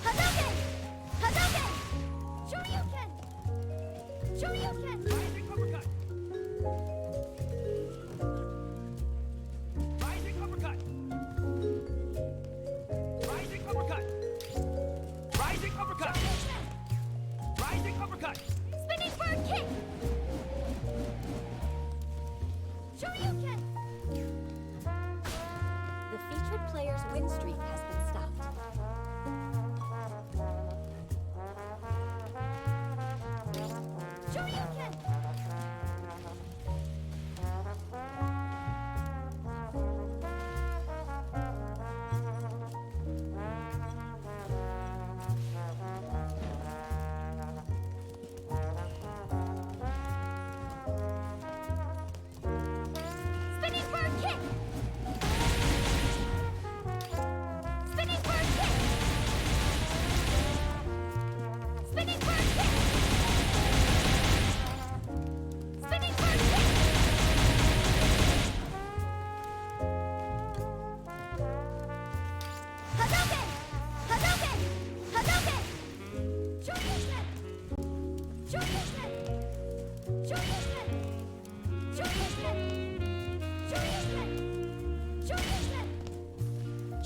Hadouken! Hadouken! Shoryuken! Shoryuken! Spinning bird kick! Shoryuken! The featured player's win streak has been stopped. Shoryuken!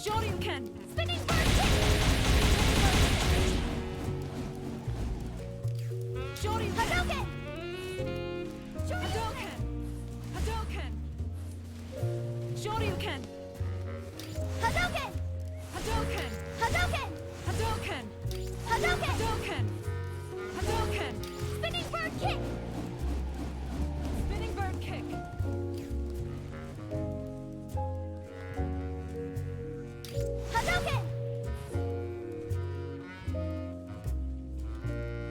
Shoryuken! Spinning bird kick! Shoryuken! Hadouken! Hadouken! Hadouken! Shoryuken! Hadouken! Hadouken! Hadouken! Hadouken! Hadouken! Hadouken! Hadouken! Spinning bird kick! Spinning bird kick! Hadouken!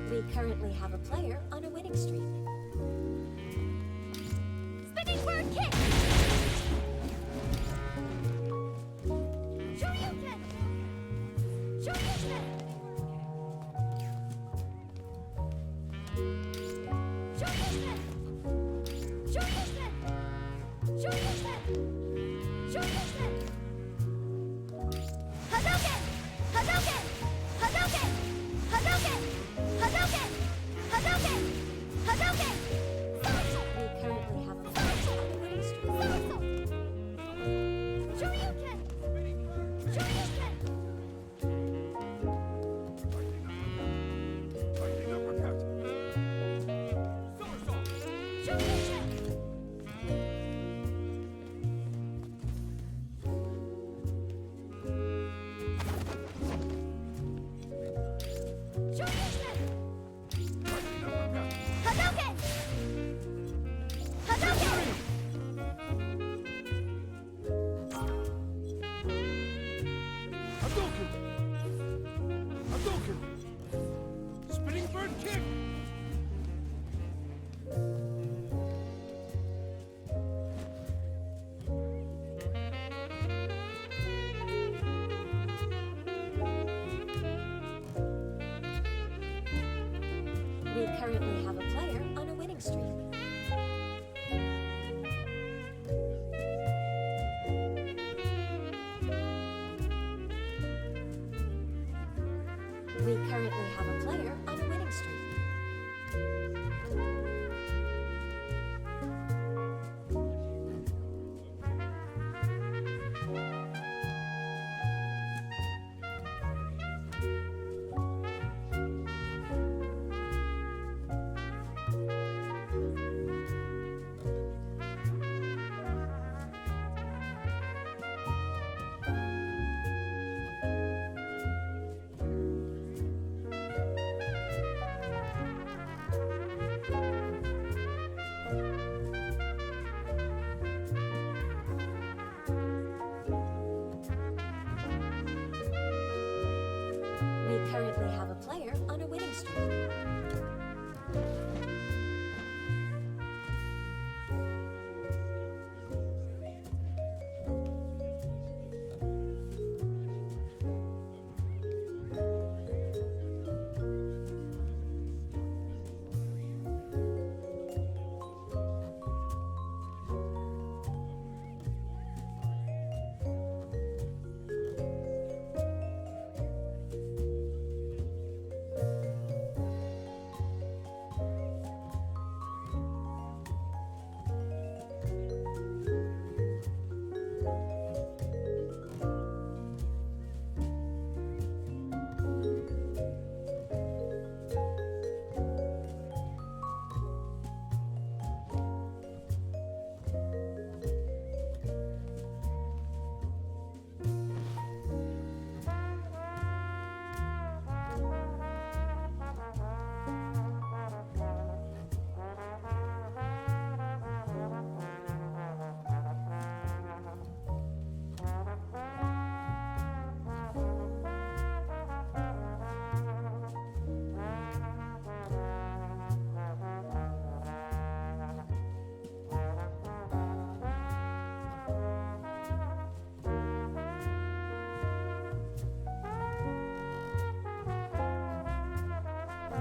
We currently have a player on a winning streak. Spinning bird kick! Shoryuken! Shoryuken! Shoryuken! Shoryuken! Shoryuken! Shoryuken! Hadouken! Hadouken! Hadouken! Hadouken! Hadouken! Hadouken! Hadouken! Somersault! We currently have a player on a winning streak. Somersault! Shoryuken! Shoryuken! Lightning uppercut. Somersault. Shoryuken! Shoryuken! Lightning uppercut. Hadouken! Hadouken! Hadouken! Hadouken! Spinning bird kick! We currently have a player on a winning streak. We currently have a player on a winning streak. We currently have a player on a winning streak.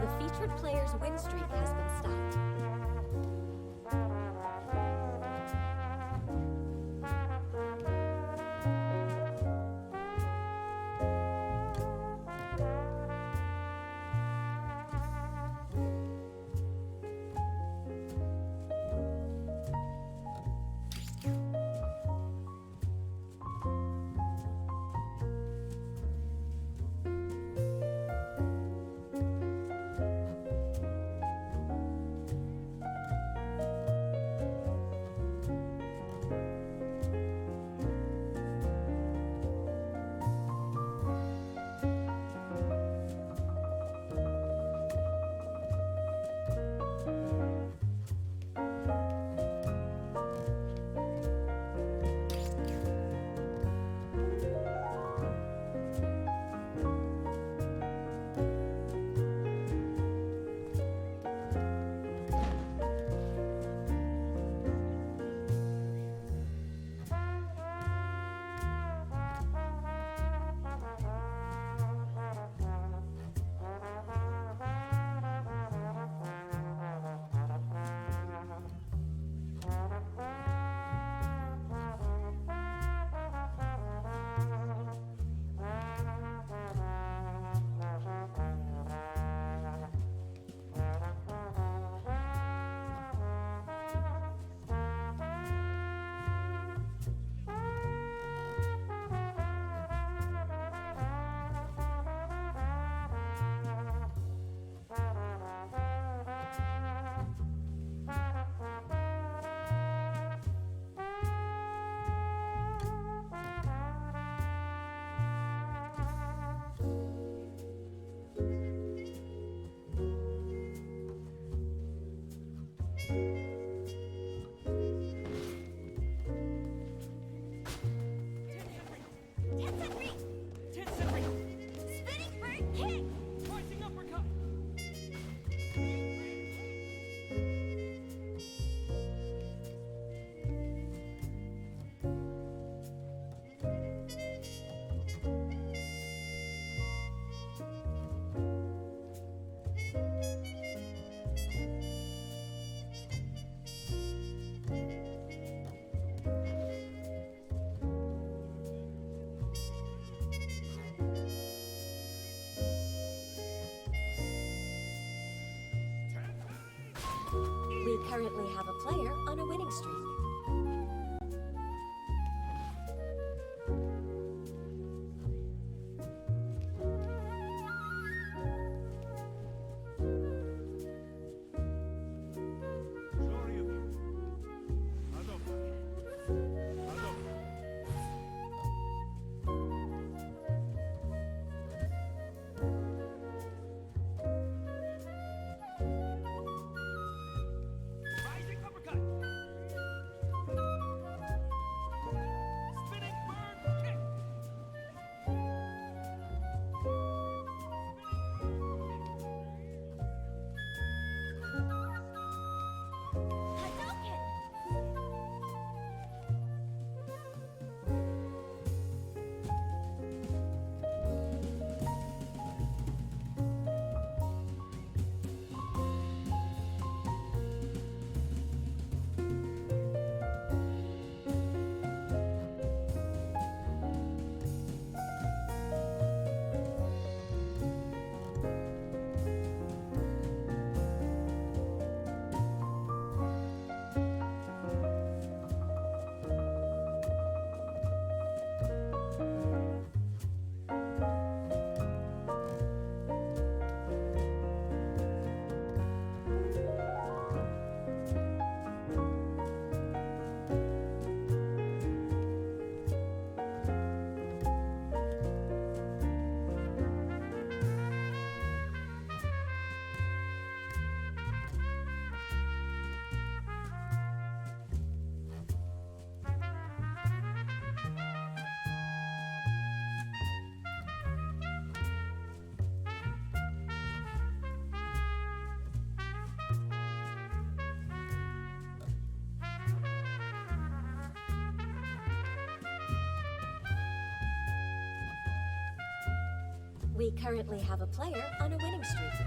The featured player's win streak has been stopped. currently have a player on a winning streak. Rising uppercut. Spinning bird kick. Hadouken! We currently have a player on a winning streak.